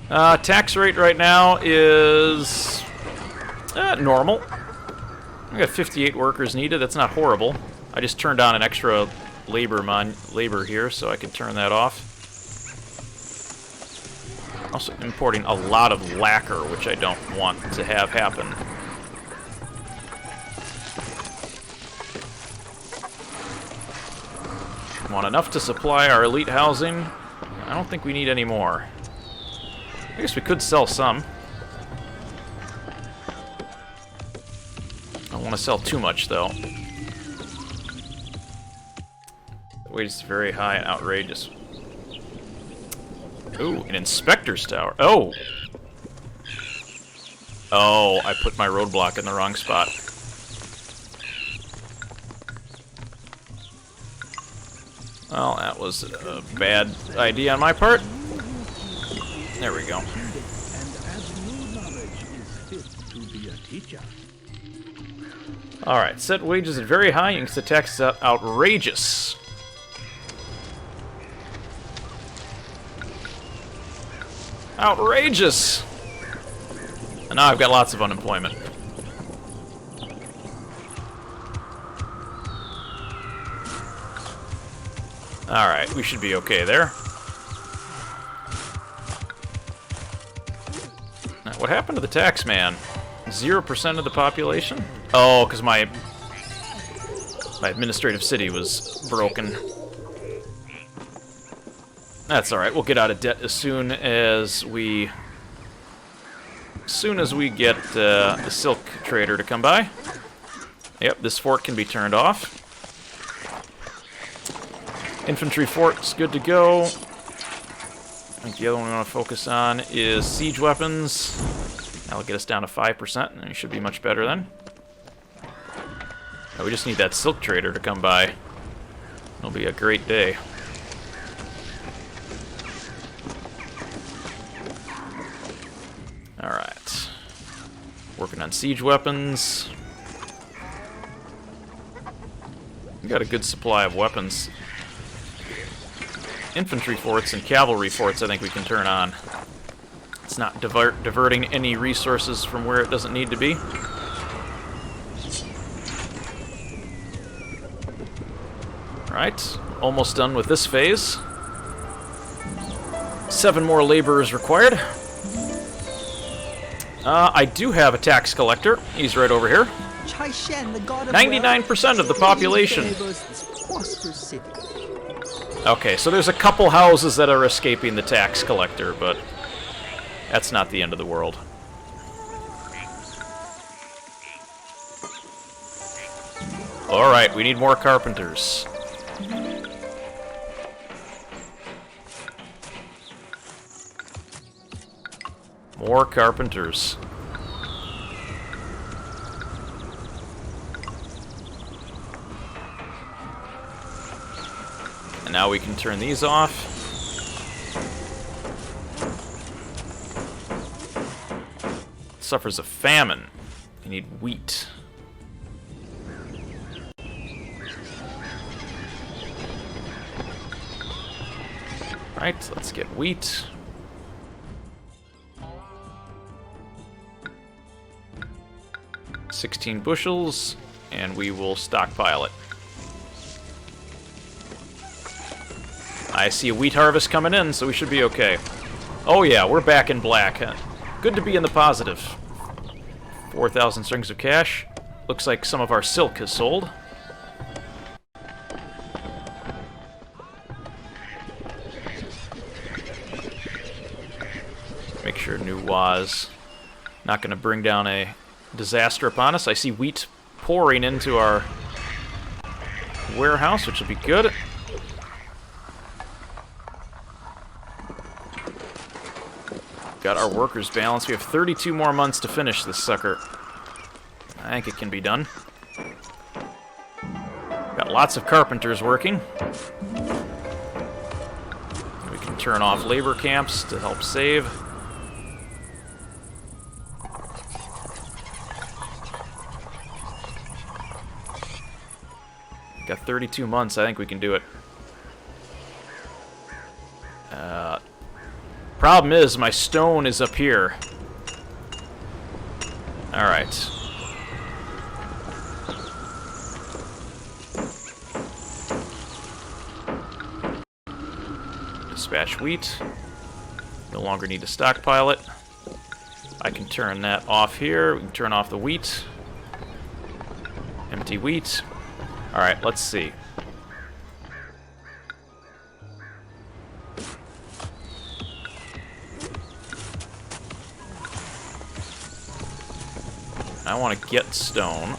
Tax rate right now is normal. We got 58 workers needed. That's not horrible. I just turned on an extra labor here, so I can turn that off. Also importing a lot of lacquer, which I don't want to have happen. Want enough to supply our elite housing. I don't think we need any more. I guess we could sell some. I don't want to sell too much, though. The wage is very high and outrageous. Ooh, an inspector's tower. Oh! Oh, I put my roadblock in the wrong spot. Well, that was a bad idea on my part. There we go. Alright, set wages at very high, and the tax is outrageous. Outrageous! And now I've got lots of unemployment. Alright, we should be okay there. Now, what happened to the tax man? 0% of the population? Oh, because my administrative city was broken. That's alright, we'll get out of debt as soon as we get the silk trader to come by. Yep, this fort can be turned off. Infantry fort's good to go. I think the other one we want to focus on is siege weapons. That'll get us down to 5%, and it should be much better then. Now we just need that silk trader to come by. It'll be a great day. Alright. Working on siege weapons. We got a good supply of weapons. Infantry forts and cavalry forts I think we can turn on. It's not diverting any resources from where it doesn't need to be. Alright, almost done with this phase. 7 more laborers required. I do have a tax collector. He's right over here. 99% of the population. Okay, so there's a couple houses that are escaping the tax collector, but that's not the end of the world. Alright, we need more carpenters. More carpenters. And now we can turn these off. Suffers a famine. You need wheat. Right, let's get wheat. $16 bushels, and we will stockpile it. I see a wheat harvest coming in, so we should be okay. Oh yeah, we're back in black. Good to be in the positive. 4,000 strings of cash. Looks like some of our silk has sold. Make sure new was not going to bring down a disaster upon us. I see wheat pouring into our warehouse, which will be good. Got our workers balanced. We have 32 more months to finish this sucker. I think it can be done. Got lots of carpenters working. We can turn off labor camps to help save. Got 32 months. I think we can do it. Problem is, my stone is up here. Alright. Dispatch wheat. No longer need to stockpile it. I can turn that off here. We can turn off the wheat. Empty wheat. Alright, let's see. I want to get stone.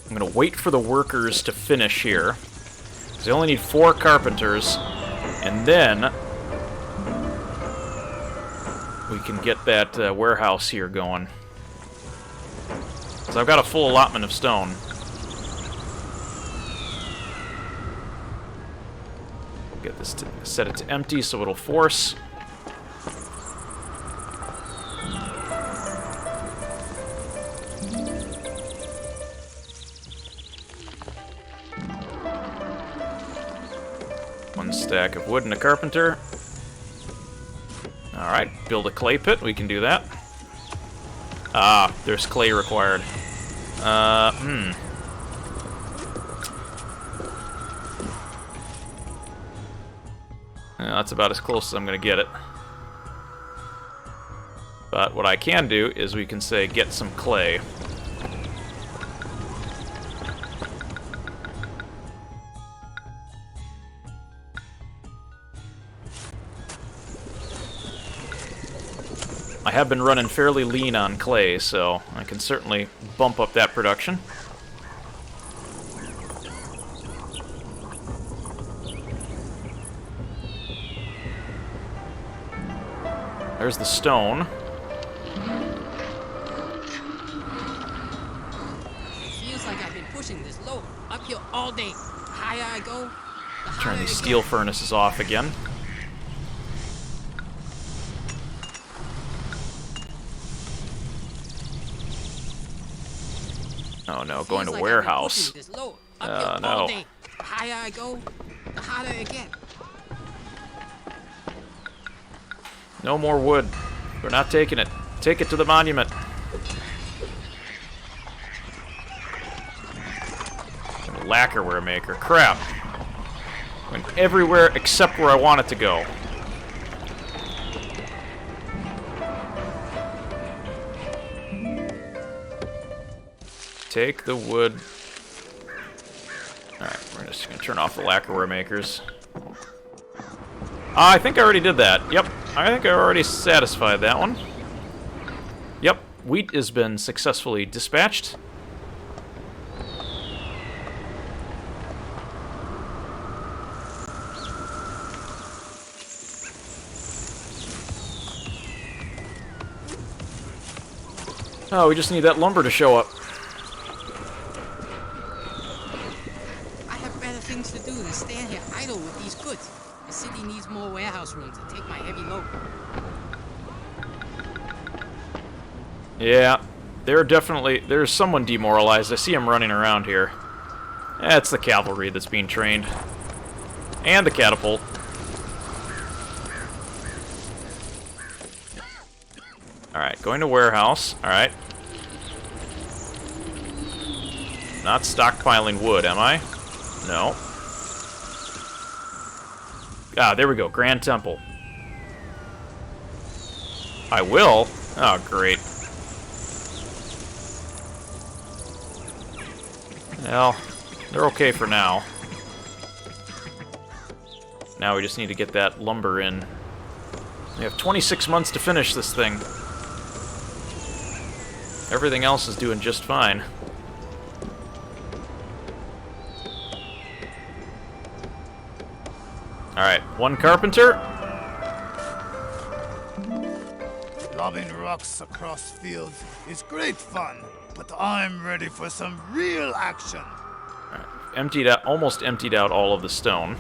I'm going to wait for the workers to finish here. Because they only need 4 carpenters. And then we can get that warehouse here going. So I've got a full allotment of stone. Get this to set it to empty so it'll force. One stack of wood and a carpenter. Alright, build a clay pit. We can do that. Ah, there's clay required. That's about as close as I'm going to get it. But what I can do is we can say get some clay. I have been running fairly lean on clay, so I can certainly bump up that production. There's the stone. Feels like I've been pushing this load uphill all day. The higher I go, the Turn harder these it steel gets. furnaces off again. Oh no, going to Feels like I've been warehouse. pushing this load uphill No. all day. The higher I go, the harder it gets. No more wood. We're not taking it. Take it to the monument. Lacquerware maker. Crap. Went everywhere except where I want it to go. Take the wood. Alright, we're just going to turn off the lacquerware makers. I think I already did that. Yep, I think I already satisfied that one. Yep, wheat has been successfully dispatched. Oh, we just need that lumber to show up. I have better things to do than stand here idle with these goods. The city needs more warehouse room to take my heavy load. Yeah, there's someone demoralized. I see him running around here. That's the cavalry that's being trained. And the catapult. Alright, going to warehouse. Alright. Not stockpiling wood, am I? No. Ah, there we go. Grand Temple. I will? Oh, great. Well, they're okay for now. Now we just need to get that lumber in. We have 26 months to finish this thing. Everything else is doing just fine. Alright, one carpenter. Lobbing rocks across fields is great fun, but I'm ready for some real action. Right, almost emptied out all of the stone.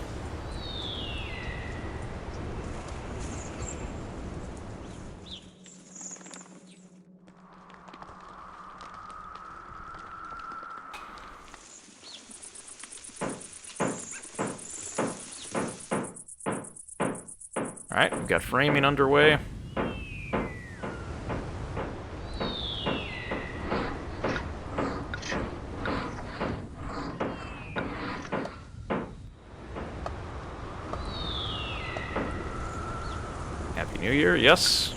Alright, we've got framing underway. Happy New Year, yes.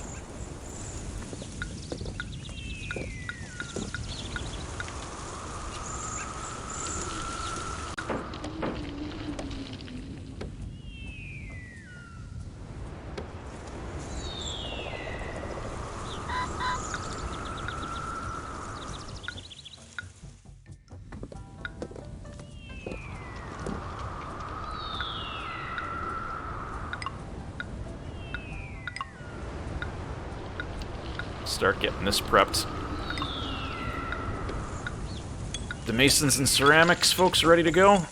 Start getting this prepped. The masons and ceramics folks ready to go?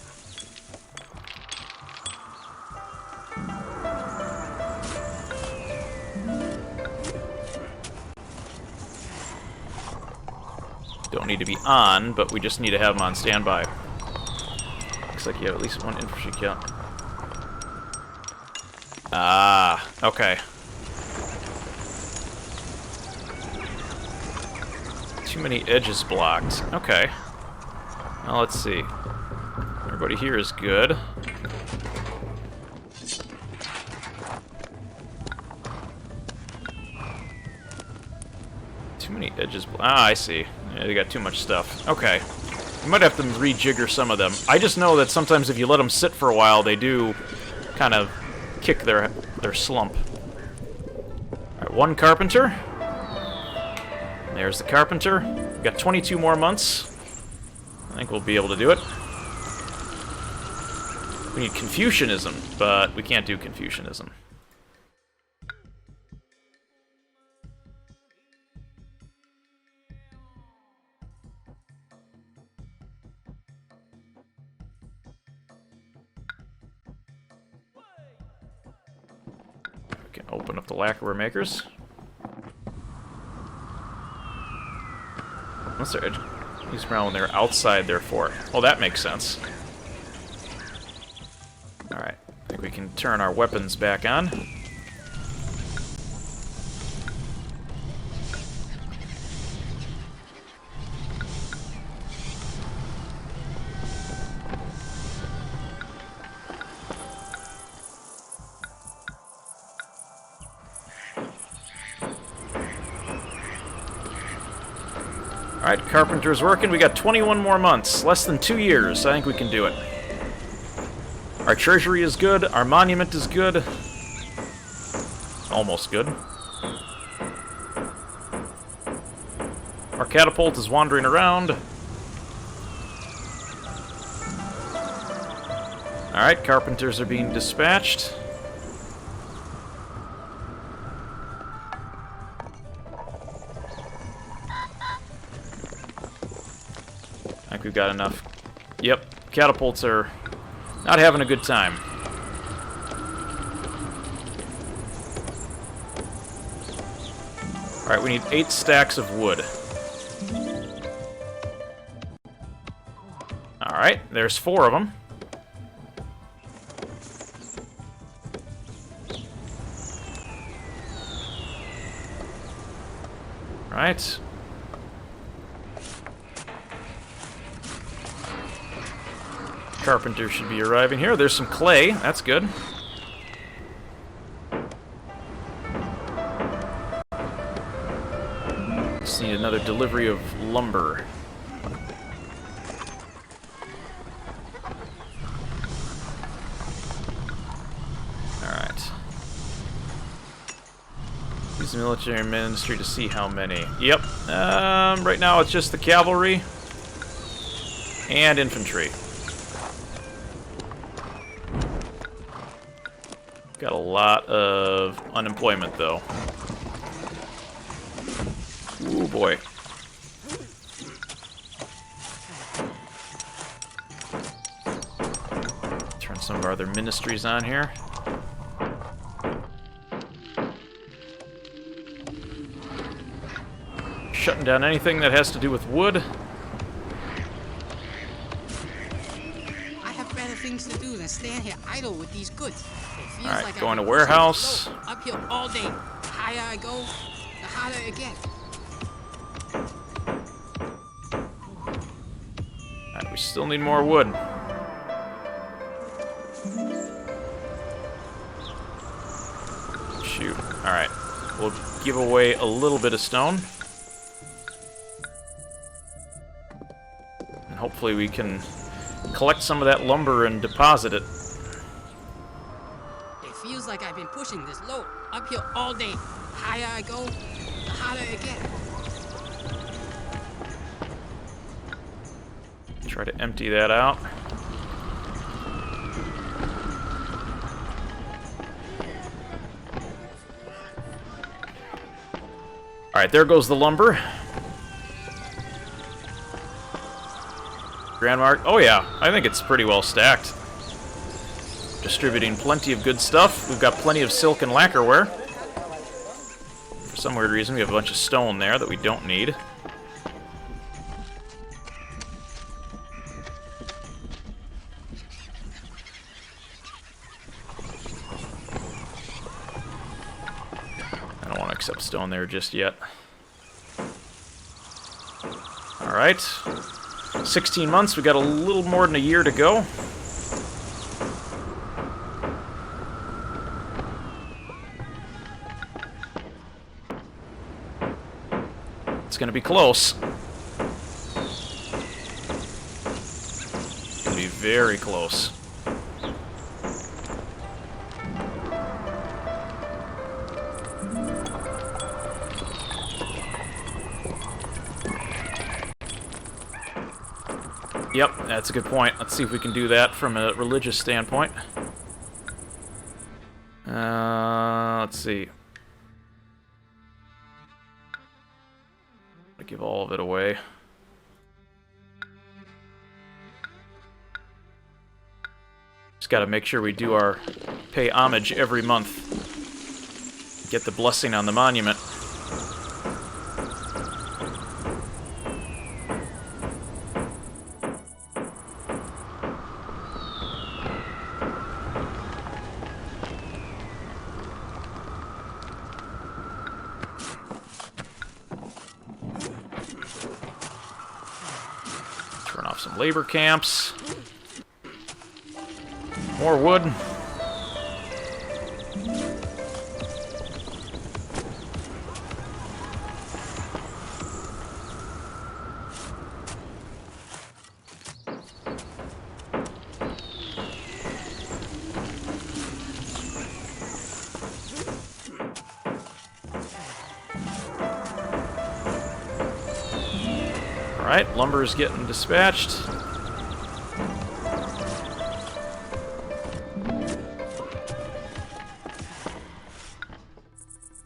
Don't need to be on, but we just need to have them on standby. Looks like you have at least one infantry count. Ah, okay. Too many edges blocked. Okay. Well, let's see. Everybody here is good. Too many edges. Ah, I see. Yeah, they got too much stuff. Okay. You might have to rejigger some of them. I just know that sometimes if you let them sit for a while, they do kind of kick their slump. Alright, one carpenter. There's the carpenter. We've got 22 more months. I think we'll be able to do it. We need Confucianism, but we can't do Confucianism. We can open up the lacquer makers. Unless they're used around when they're outside their fort. Well, that makes sense. Alright, I think we can turn our weapons back on. Alright, carpenter's working. We got 21 more months. Less than 2 years. I think we can do it. Our treasury is good. Our monument is good. Almost good. Our catapult is wandering around. Alright, carpenters are being dispatched. got enough. Yep, catapults are not having a good time. Alright, we need 8 stacks of wood. Alright, there's 4 of them. Alright. Carpenter should be arriving here. There's some clay. That's good. Just need another delivery of lumber. Alright. Use the military ministry to see how many. Yep. Right now it's just the cavalry and infantry. Got a lot of unemployment, though. Ooh, boy. Turn some of our other ministries on here. Shutting down anything that has to do with wood. I have better things to do than stand here idle with these goods. It feels Alright, like going to I've been warehouse. pushing uphill all day. The higher I go, the harder it gets. Alright, we still need more wood. Shoot. Alright. We'll give away a little bit of stone. And hopefully we can collect some of that lumber and deposit it. It feels like I've been pushing this load uphill all day. The higher I go, the harder it gets. Try to empty that out. Alright, there goes the lumber. Grand Mark. Oh yeah, I think it's pretty well stacked. Distributing plenty of good stuff. We've got plenty of silk and lacquerware. For some weird reason, we have a bunch of stone there that we don't need. I don't want to accept stone there just yet. Alright. 16 months, we got a little more than a year to go. It's gonna be close. It's gonna be very close. Yep, that's a good point. Let's see if we can do that from a religious standpoint. Let's see. I'll give all of it away. Just gotta make sure we do our pay homage every month. Get the blessing on the monument. Turn off some labor camps. More wood. Alright, lumber is getting dispatched.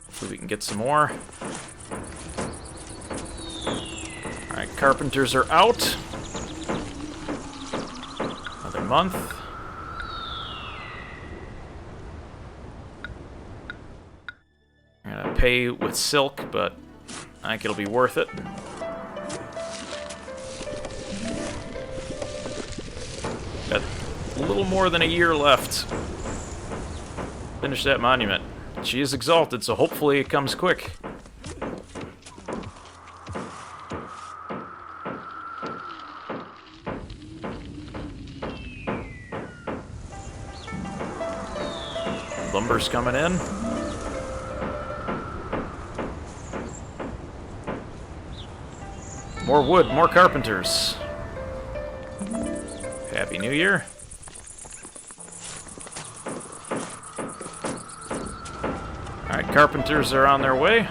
Hopefully we can get some more. Alright, carpenters are out. month. I'm gonna pay with silk, but I think it'll be worth it. Got a little more than a year left. Finish that monument. She is exalted, so hopefully it comes quick. Lumber's coming in. More wood, more carpenters. Happy New Year. Alright, carpenters are on their way.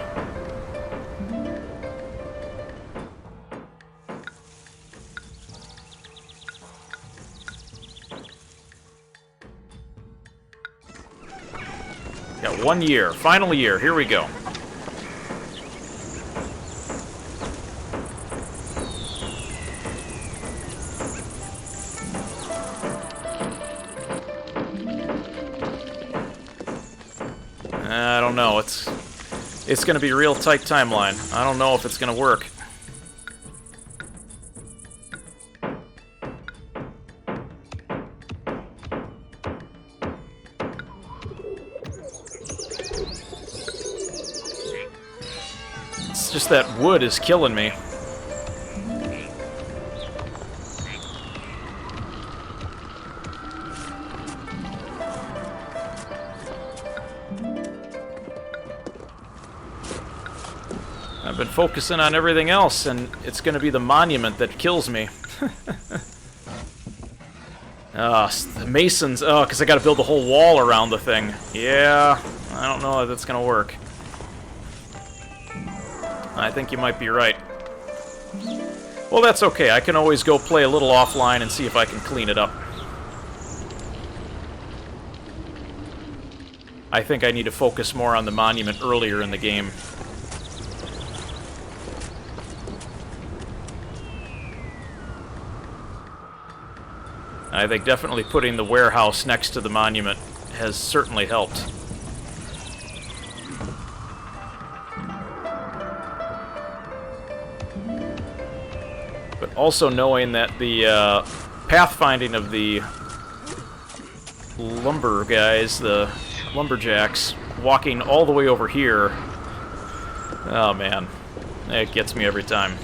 Got 1 year, final year, here we go. I don't know, it's gonna be a real tight timeline. I don't know if it's gonna work. It's just that wood is killing me. I've been focusing on everything else, and it's going to be the monument that kills me. The masons. Oh, because I got to build the whole wall around the thing. Yeah, I don't know if that's going to work. I think you might be right. Well, that's okay. I can always go play a little offline and see if I can clean it up. I think I need to focus more on the monument earlier in the game. I think definitely putting the warehouse next to the monument has certainly helped. But also knowing that the pathfinding of the lumber guys, the lumberjacks, walking all the way over here, oh man, it gets me every time.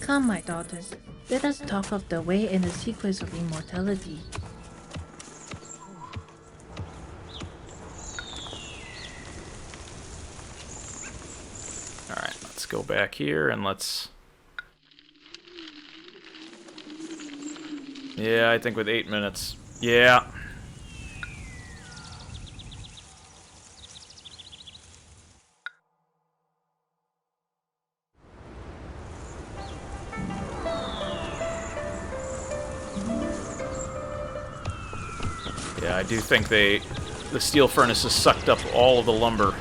Come, my daughters, let us talk of the way and the secrets of immortality. Alright, let's go back here and let's... Yeah, I think with 8 minutes. Yeah. Yeah, I do think the steel furnaces sucked up all of the lumber.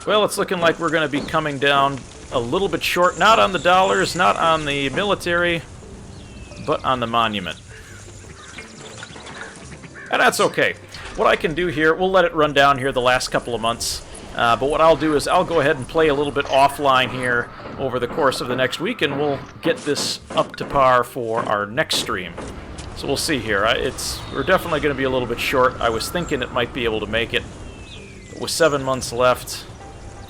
Well, it's looking like we're going to be coming down a little bit short, not on the dollars, not on the military, but on the monument. And that's okay. What I can do here, we'll let it run down here the last couple of months, but what I'll do is I'll go ahead and play a little bit offline here over the course of the next week, and we'll get this up to par for our next stream. So we'll see here. We're definitely going to be a little bit short. I was thinking it might be able to make it. But with 7 months left,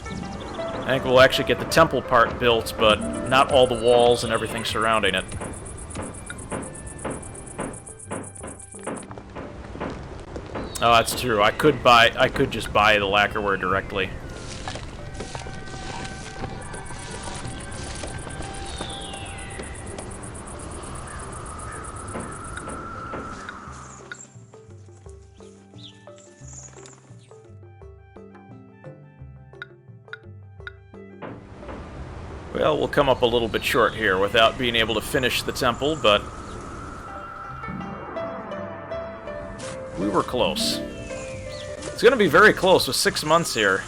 I think we'll actually get the temple part built, but not all the walls and everything surrounding it. Oh, that's true. I could just buy the lacquerware directly. Well, we'll come up a little bit short here without being able to finish the temple, but We were close. It's going to be very close with 6 months here.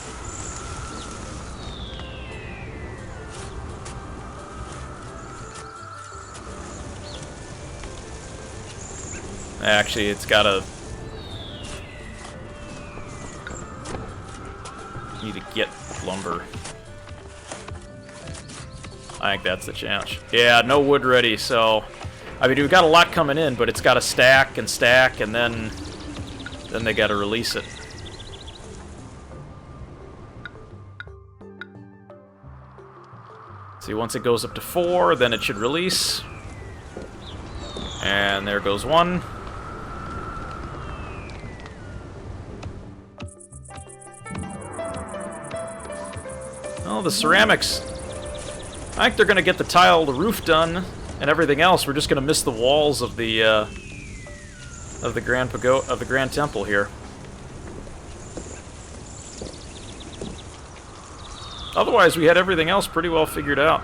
Actually, it's got to... Need to get lumber. I think that's the challenge. Yeah, no wood ready, so... I mean, we've got a lot coming in, but it's got to stack, and then they got to release it. See, once it goes up to 4, then it should release. And there goes 1. Oh, the ceramics. I think they're going to get the tile, the roof done, and everything else. We're just going to miss the walls of the Grand Temple here. Otherwise, we had everything else pretty well figured out.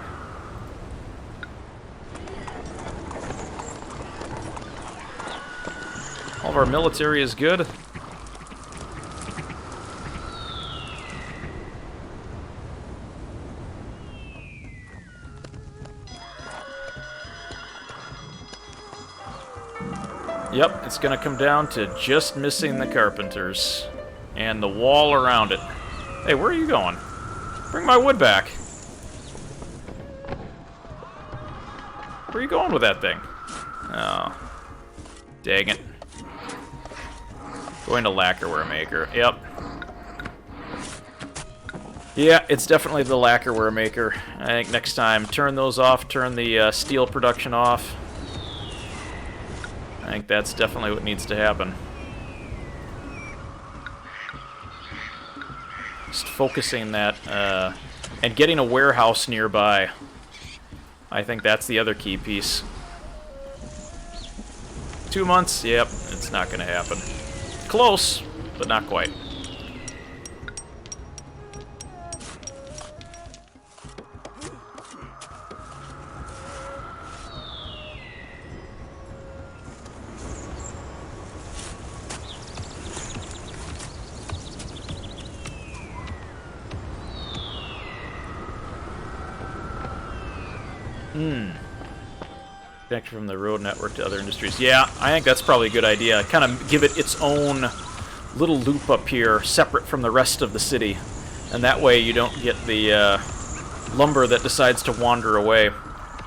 All of our military is good. Yep, it's going to come down to just missing the carpenters and the wall around it. Hey, where are you going? Bring my wood back. Where are you going with that thing? Oh, dang it. Going to lacquerware maker. Yep. Yeah, it's definitely the lacquerware maker. I think next time, turn those off, turn the steel production off. I think that's definitely what needs to happen. Just focusing that, and getting a warehouse nearby. I think that's the other key piece. 2 months? Yep, it's not going to happen. Close, but not quite. Connection from the road network to other industries. Yeah, I think that's probably a good idea. Kind of give it its own little loop up here, separate from the rest of the city. And that way you don't get the lumber that decides to wander away.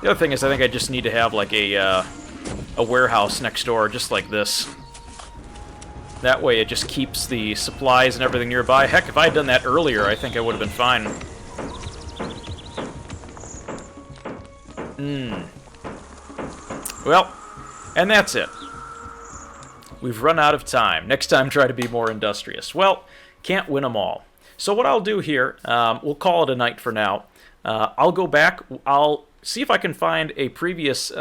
The other thing is I think I just need to have like a warehouse next door, just like this. That way it just keeps the supplies and everything nearby. Heck, if I had done that earlier, I think I would have been fine. Well, and that's it. We've run out of time. Next time, try to be more industrious. Well, can't win them all. So what I'll do here, we'll call it a night for now. I'll go back. I'll see if I can find a previous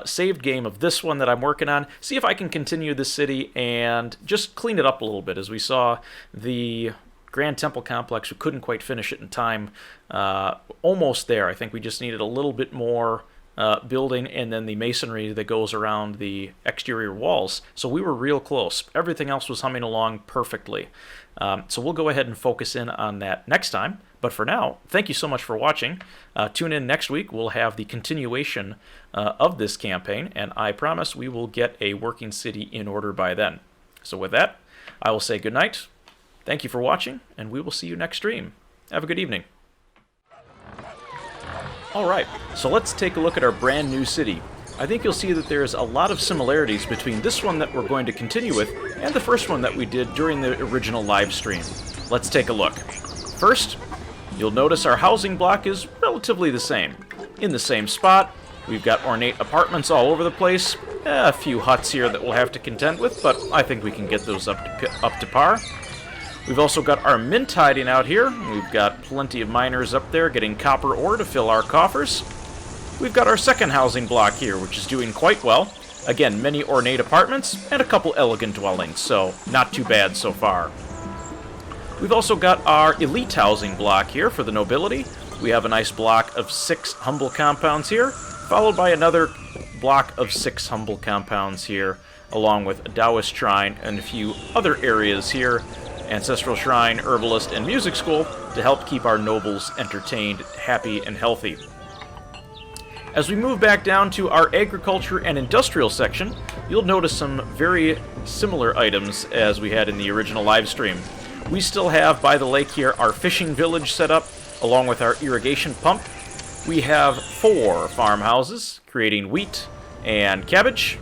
saved game of this one that I'm working on. See if I can continue the city and just clean it up a little bit. As we saw, the Grand Temple Complex, we couldn't quite finish it in time. Almost there. I think we just needed a little bit more building and then the masonry that goes around the exterior walls. So we were real close. Everything else was humming along perfectly. So we'll go ahead and focus in on that next time. But for now, thank you so much for watching. Tune in next week. We'll have the continuation of this campaign, and I promise we will get a working city in order by then. So with that, I will say goodnight. Thank you for watching, and we will see you next stream. Have a good evening. Alright, so let's take a look at our brand new city. I think you'll see that there's a lot of similarities between this one that we're going to continue with and the first one that we did during the original live stream. Let's take a look. First, you'll notice our housing block is relatively the same. In the same spot, we've got ornate apartments all over the place, a few huts here that we'll have to contend with, but I think we can get those up to par. We've also got our mint hiding out here. We've got plenty of miners up there getting copper ore to fill our coffers. We've got our second housing block here, which is doing quite well. Again, many ornate apartments and a couple elegant dwellings, so not too bad so far. We've also got our elite housing block here for the nobility. We have a nice block of 6 humble compounds here, followed by another block of 6 humble compounds here along with a Taoist shrine and a few other areas here, ancestral shrine, herbalist, and music school, to help keep our nobles entertained, happy, and healthy. As we move back down to our agriculture and industrial section, you'll notice some very similar items as we had in the original live stream. We still have, by the lake here, our fishing village set up, along with our irrigation pump. We have 4 farmhouses, creating wheat and cabbage.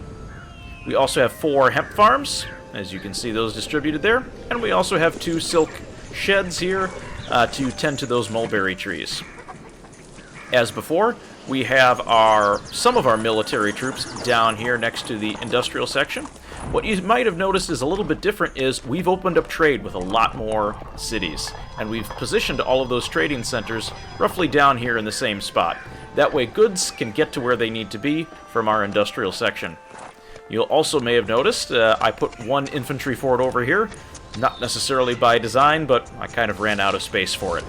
We also have 4 hemp farms, as you can see those distributed there. And we also have 2 silk sheds here to tend to those mulberry trees. As before, we have some of our military troops down here next to the industrial section. What you might have noticed is a little bit different is we've opened up trade with a lot more cities, and we've positioned all of those trading centers roughly down here in the same spot. That way goods can get to where they need to be from our industrial section. You also may have noticed I put 1 infantry fort over here, not necessarily by design, but I kind of ran out of space for it.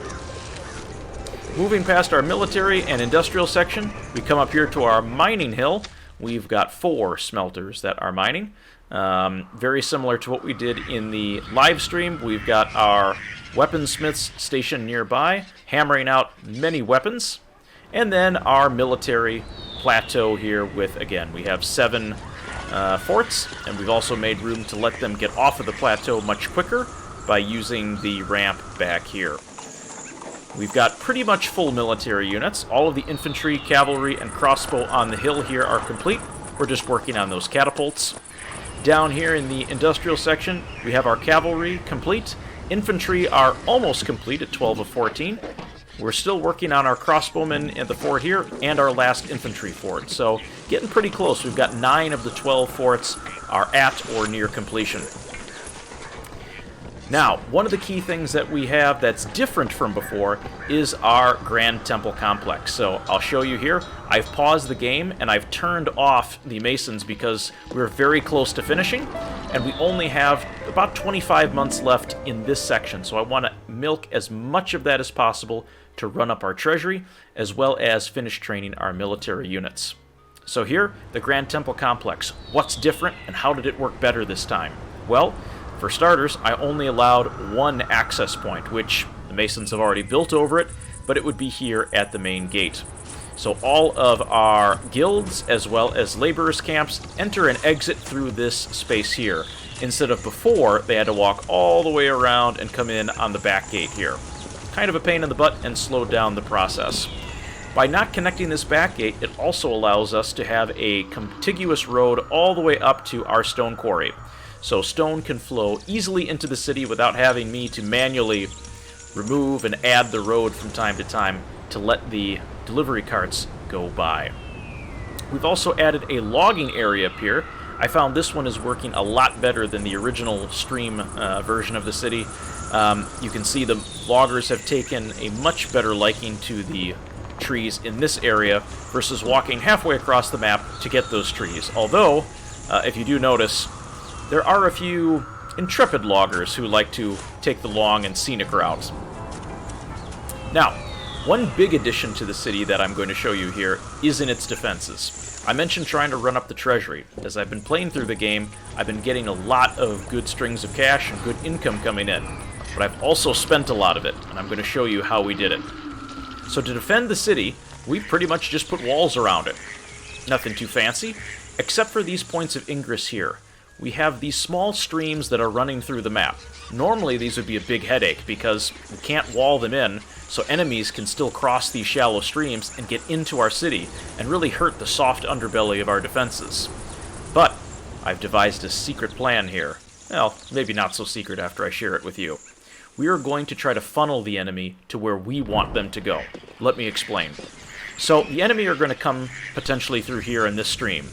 Moving past our military and industrial section, we come up here to our mining hill. We've got 4 smelters that are mining. Very similar to what we did in the live stream. We've got our weaponsmiths stationed nearby, hammering out many weapons. And then our military plateau here with, again, we have 7 forts, and we've also made room to let them get off of the plateau much quicker by using the ramp back here. We've got pretty much full military units. All of the infantry, cavalry, and crossbow on the hill here are complete. We're just working on those catapults. Down here in the industrial section, we have our cavalry complete. Infantry are almost complete at 12 of 14. We're still working on our crossbowmen at the fort here and our last infantry fort. So getting pretty close. We've got 9 of the 12 forts are at or near completion. Now, one of the key things that we have that's different from before is our Grand Temple Complex. So I'll show you here. I've paused the game and I've turned off the masons because we're very close to finishing, and we only have about 25 months left in this section. So I want to milk as much of that as possible to run up our treasury, as well as finish training our military units. So here, the Grand Temple Complex. What's different and how did it work better this time? Well, for starters, I only allowed 1 access point, which the Masons have already built over it, but it would be here at the main gate. So all of our guilds, as well as laborers' camps, enter and exit through this space here, instead of before they had to walk all the way around and come in on the back gate here. Kind of a pain in the butt and slowed down the process. By not connecting this back gate, it also allows us to have a contiguous road all the way up to our stone quarry. So stone can flow easily into the city without having me to manually remove and add the road from time to time to let the delivery carts go by. We've also added a logging area up here. I found this one is working a lot better than the original stream version of the city. You can see the loggers have taken a much better liking to the trees in this area versus walking halfway across the map to get those trees. Although, if you do notice, there are a few intrepid loggers who like to take the long and scenic routes. Now, one big addition to the city that I'm going to show you here is in its defenses. I mentioned trying to run up the treasury. As I've been playing through the game, I've been getting a lot of good strings of cash and good income coming in. But I've also spent a lot of it, and I'm going to show you how we did it. So to defend the city, we pretty much just put walls around it. Nothing too fancy, except for these points of ingress here. We have these small streams that are running through the map. Normally these would be a big headache because we can't wall them in, so enemies can still cross these shallow streams and get into our city and really hurt the soft underbelly of our defenses. But I've devised a secret plan here. Well, maybe not so secret after I share it with you. We are going to try to funnel the enemy to where we want them to go. Let me explain. So the enemy are going to come potentially through here in this stream.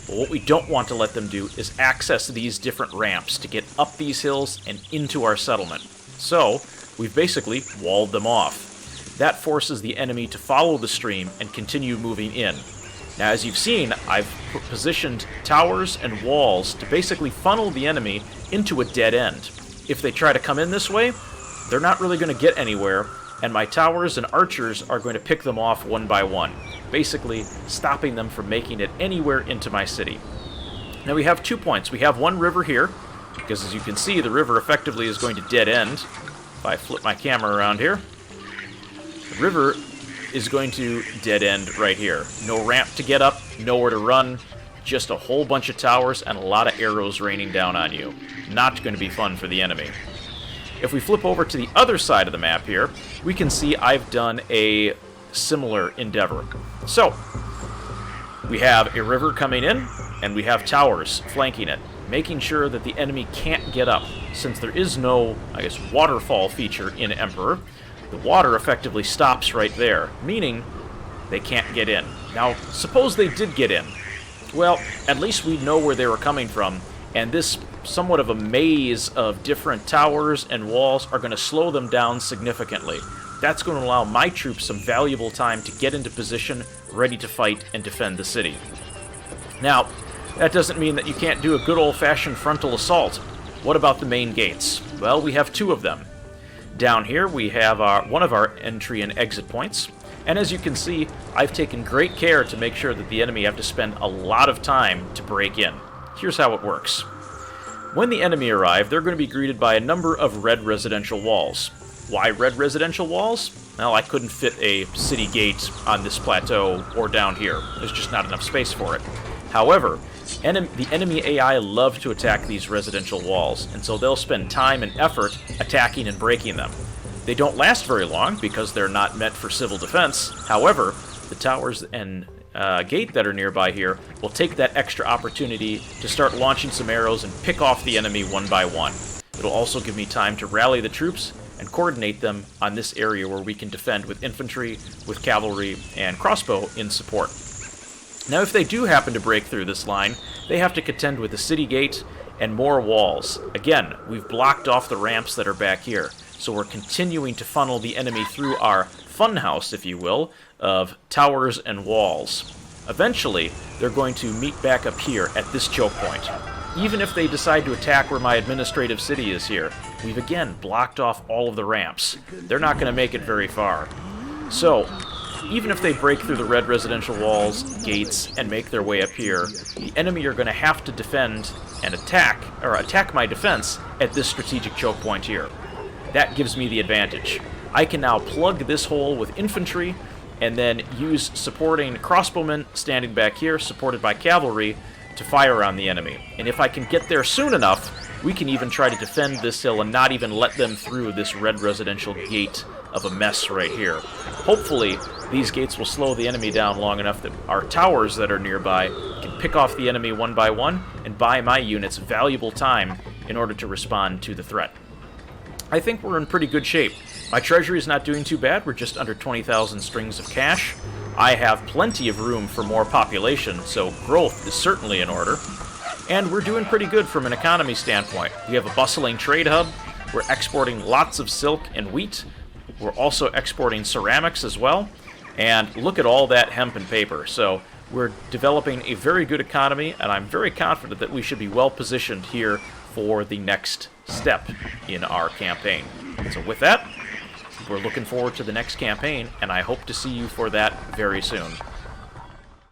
But what we don't want to let them do is access these different ramps to get up these hills and into our settlement. So we've basically walled them off. That forces the enemy to follow the stream and continue moving in. Now, as you've seen, I've positioned towers and walls to basically funnel the enemy into a dead end. If they try to come in this way, they're not really going to get anywhere, and my towers and archers are going to pick them off one by one, basically stopping them from making it anywhere into my city. Now we have 2 points. We have one river here, because as you can see, the river effectively is going to dead end. If I flip my camera around here, the river is going to dead end right here. No ramp to get up, nowhere to run, just a whole bunch of towers and a lot of arrows raining down on you. Not going to be fun for the enemy. If we flip over to the other side of the map here, we can see I've done a similar endeavor. So, we have a river coming in, and we have towers flanking it, making sure that the enemy can't get up. Since there is no, I guess, waterfall feature in Emperor, the water effectively stops right there, meaning they can't get in. Now, suppose they did get in. Well, at least we know where they were coming from, and this somewhat of a maze of different towers and walls are going to slow them down significantly. That's going to allow my troops some valuable time to get into position, ready to fight and defend the city. Now, that doesn't mean that you can't do a good old-fashioned frontal assault. What about the main gates? Well, we have 2 of them. Down here, we have one of our entry and exit points. And as you can see, I've taken great care to make sure that the enemy have to spend a lot of time to break in. Here's how it works. When the enemy arrive, they're going to be greeted by a number of red residential walls. Why red residential walls? Well, I couldn't fit a city gate on this plateau or down here. There's just not enough space for it. However, the enemy AI love to attack these residential walls, and so they'll spend time and effort attacking and breaking them. They don't last very long because they're not meant for civil defense. However, the towers and gate that are nearby here will take that extra opportunity to start launching some arrows and pick off the enemy one by one. It'll also give me time to rally the troops and coordinate them on this area where we can defend with infantry, with cavalry, and crossbow in support. Now, if they do happen to break through this line, they have to contend with the city gate and more walls. Again, we've blocked off the ramps that are back here, so we're continuing to funnel the enemy through our funhouse, if you will, of towers and walls. Eventually, they're going to meet back up here at this choke point. Even if they decide to attack where my administrative city is here, we've again blocked off all of the ramps. They're not going to make it very far. So, even if they break through the red residential walls, gates, and make their way up here, the enemy are going to have to defend and attack my defense at this strategic choke point here. That gives me the advantage. I can now plug this hole with infantry, and then use supporting crossbowmen standing back here, supported by cavalry, to fire on the enemy. And if I can get there soon enough, we can even try to defend this hill and not even let them through this red residential gate of a mess right here. Hopefully, these gates will slow the enemy down long enough that our towers that are nearby can pick off the enemy one by one and buy my units valuable time in order to respond to the threat. I think we're in pretty good shape. My treasury is not doing too bad. We're just under 20,000 strings of cash. I have plenty of room for more population, so growth is certainly in order. And we're doing pretty good from an economy standpoint. We have a bustling trade hub. We're exporting lots of silk and wheat. We're also exporting ceramics as well. And look at all that hemp and paper. So we're developing a very good economy, and I'm very confident that we should be well positioned here for the next step in our campaign. So with that, we're looking forward to the next campaign, and I hope to see you for that very soon.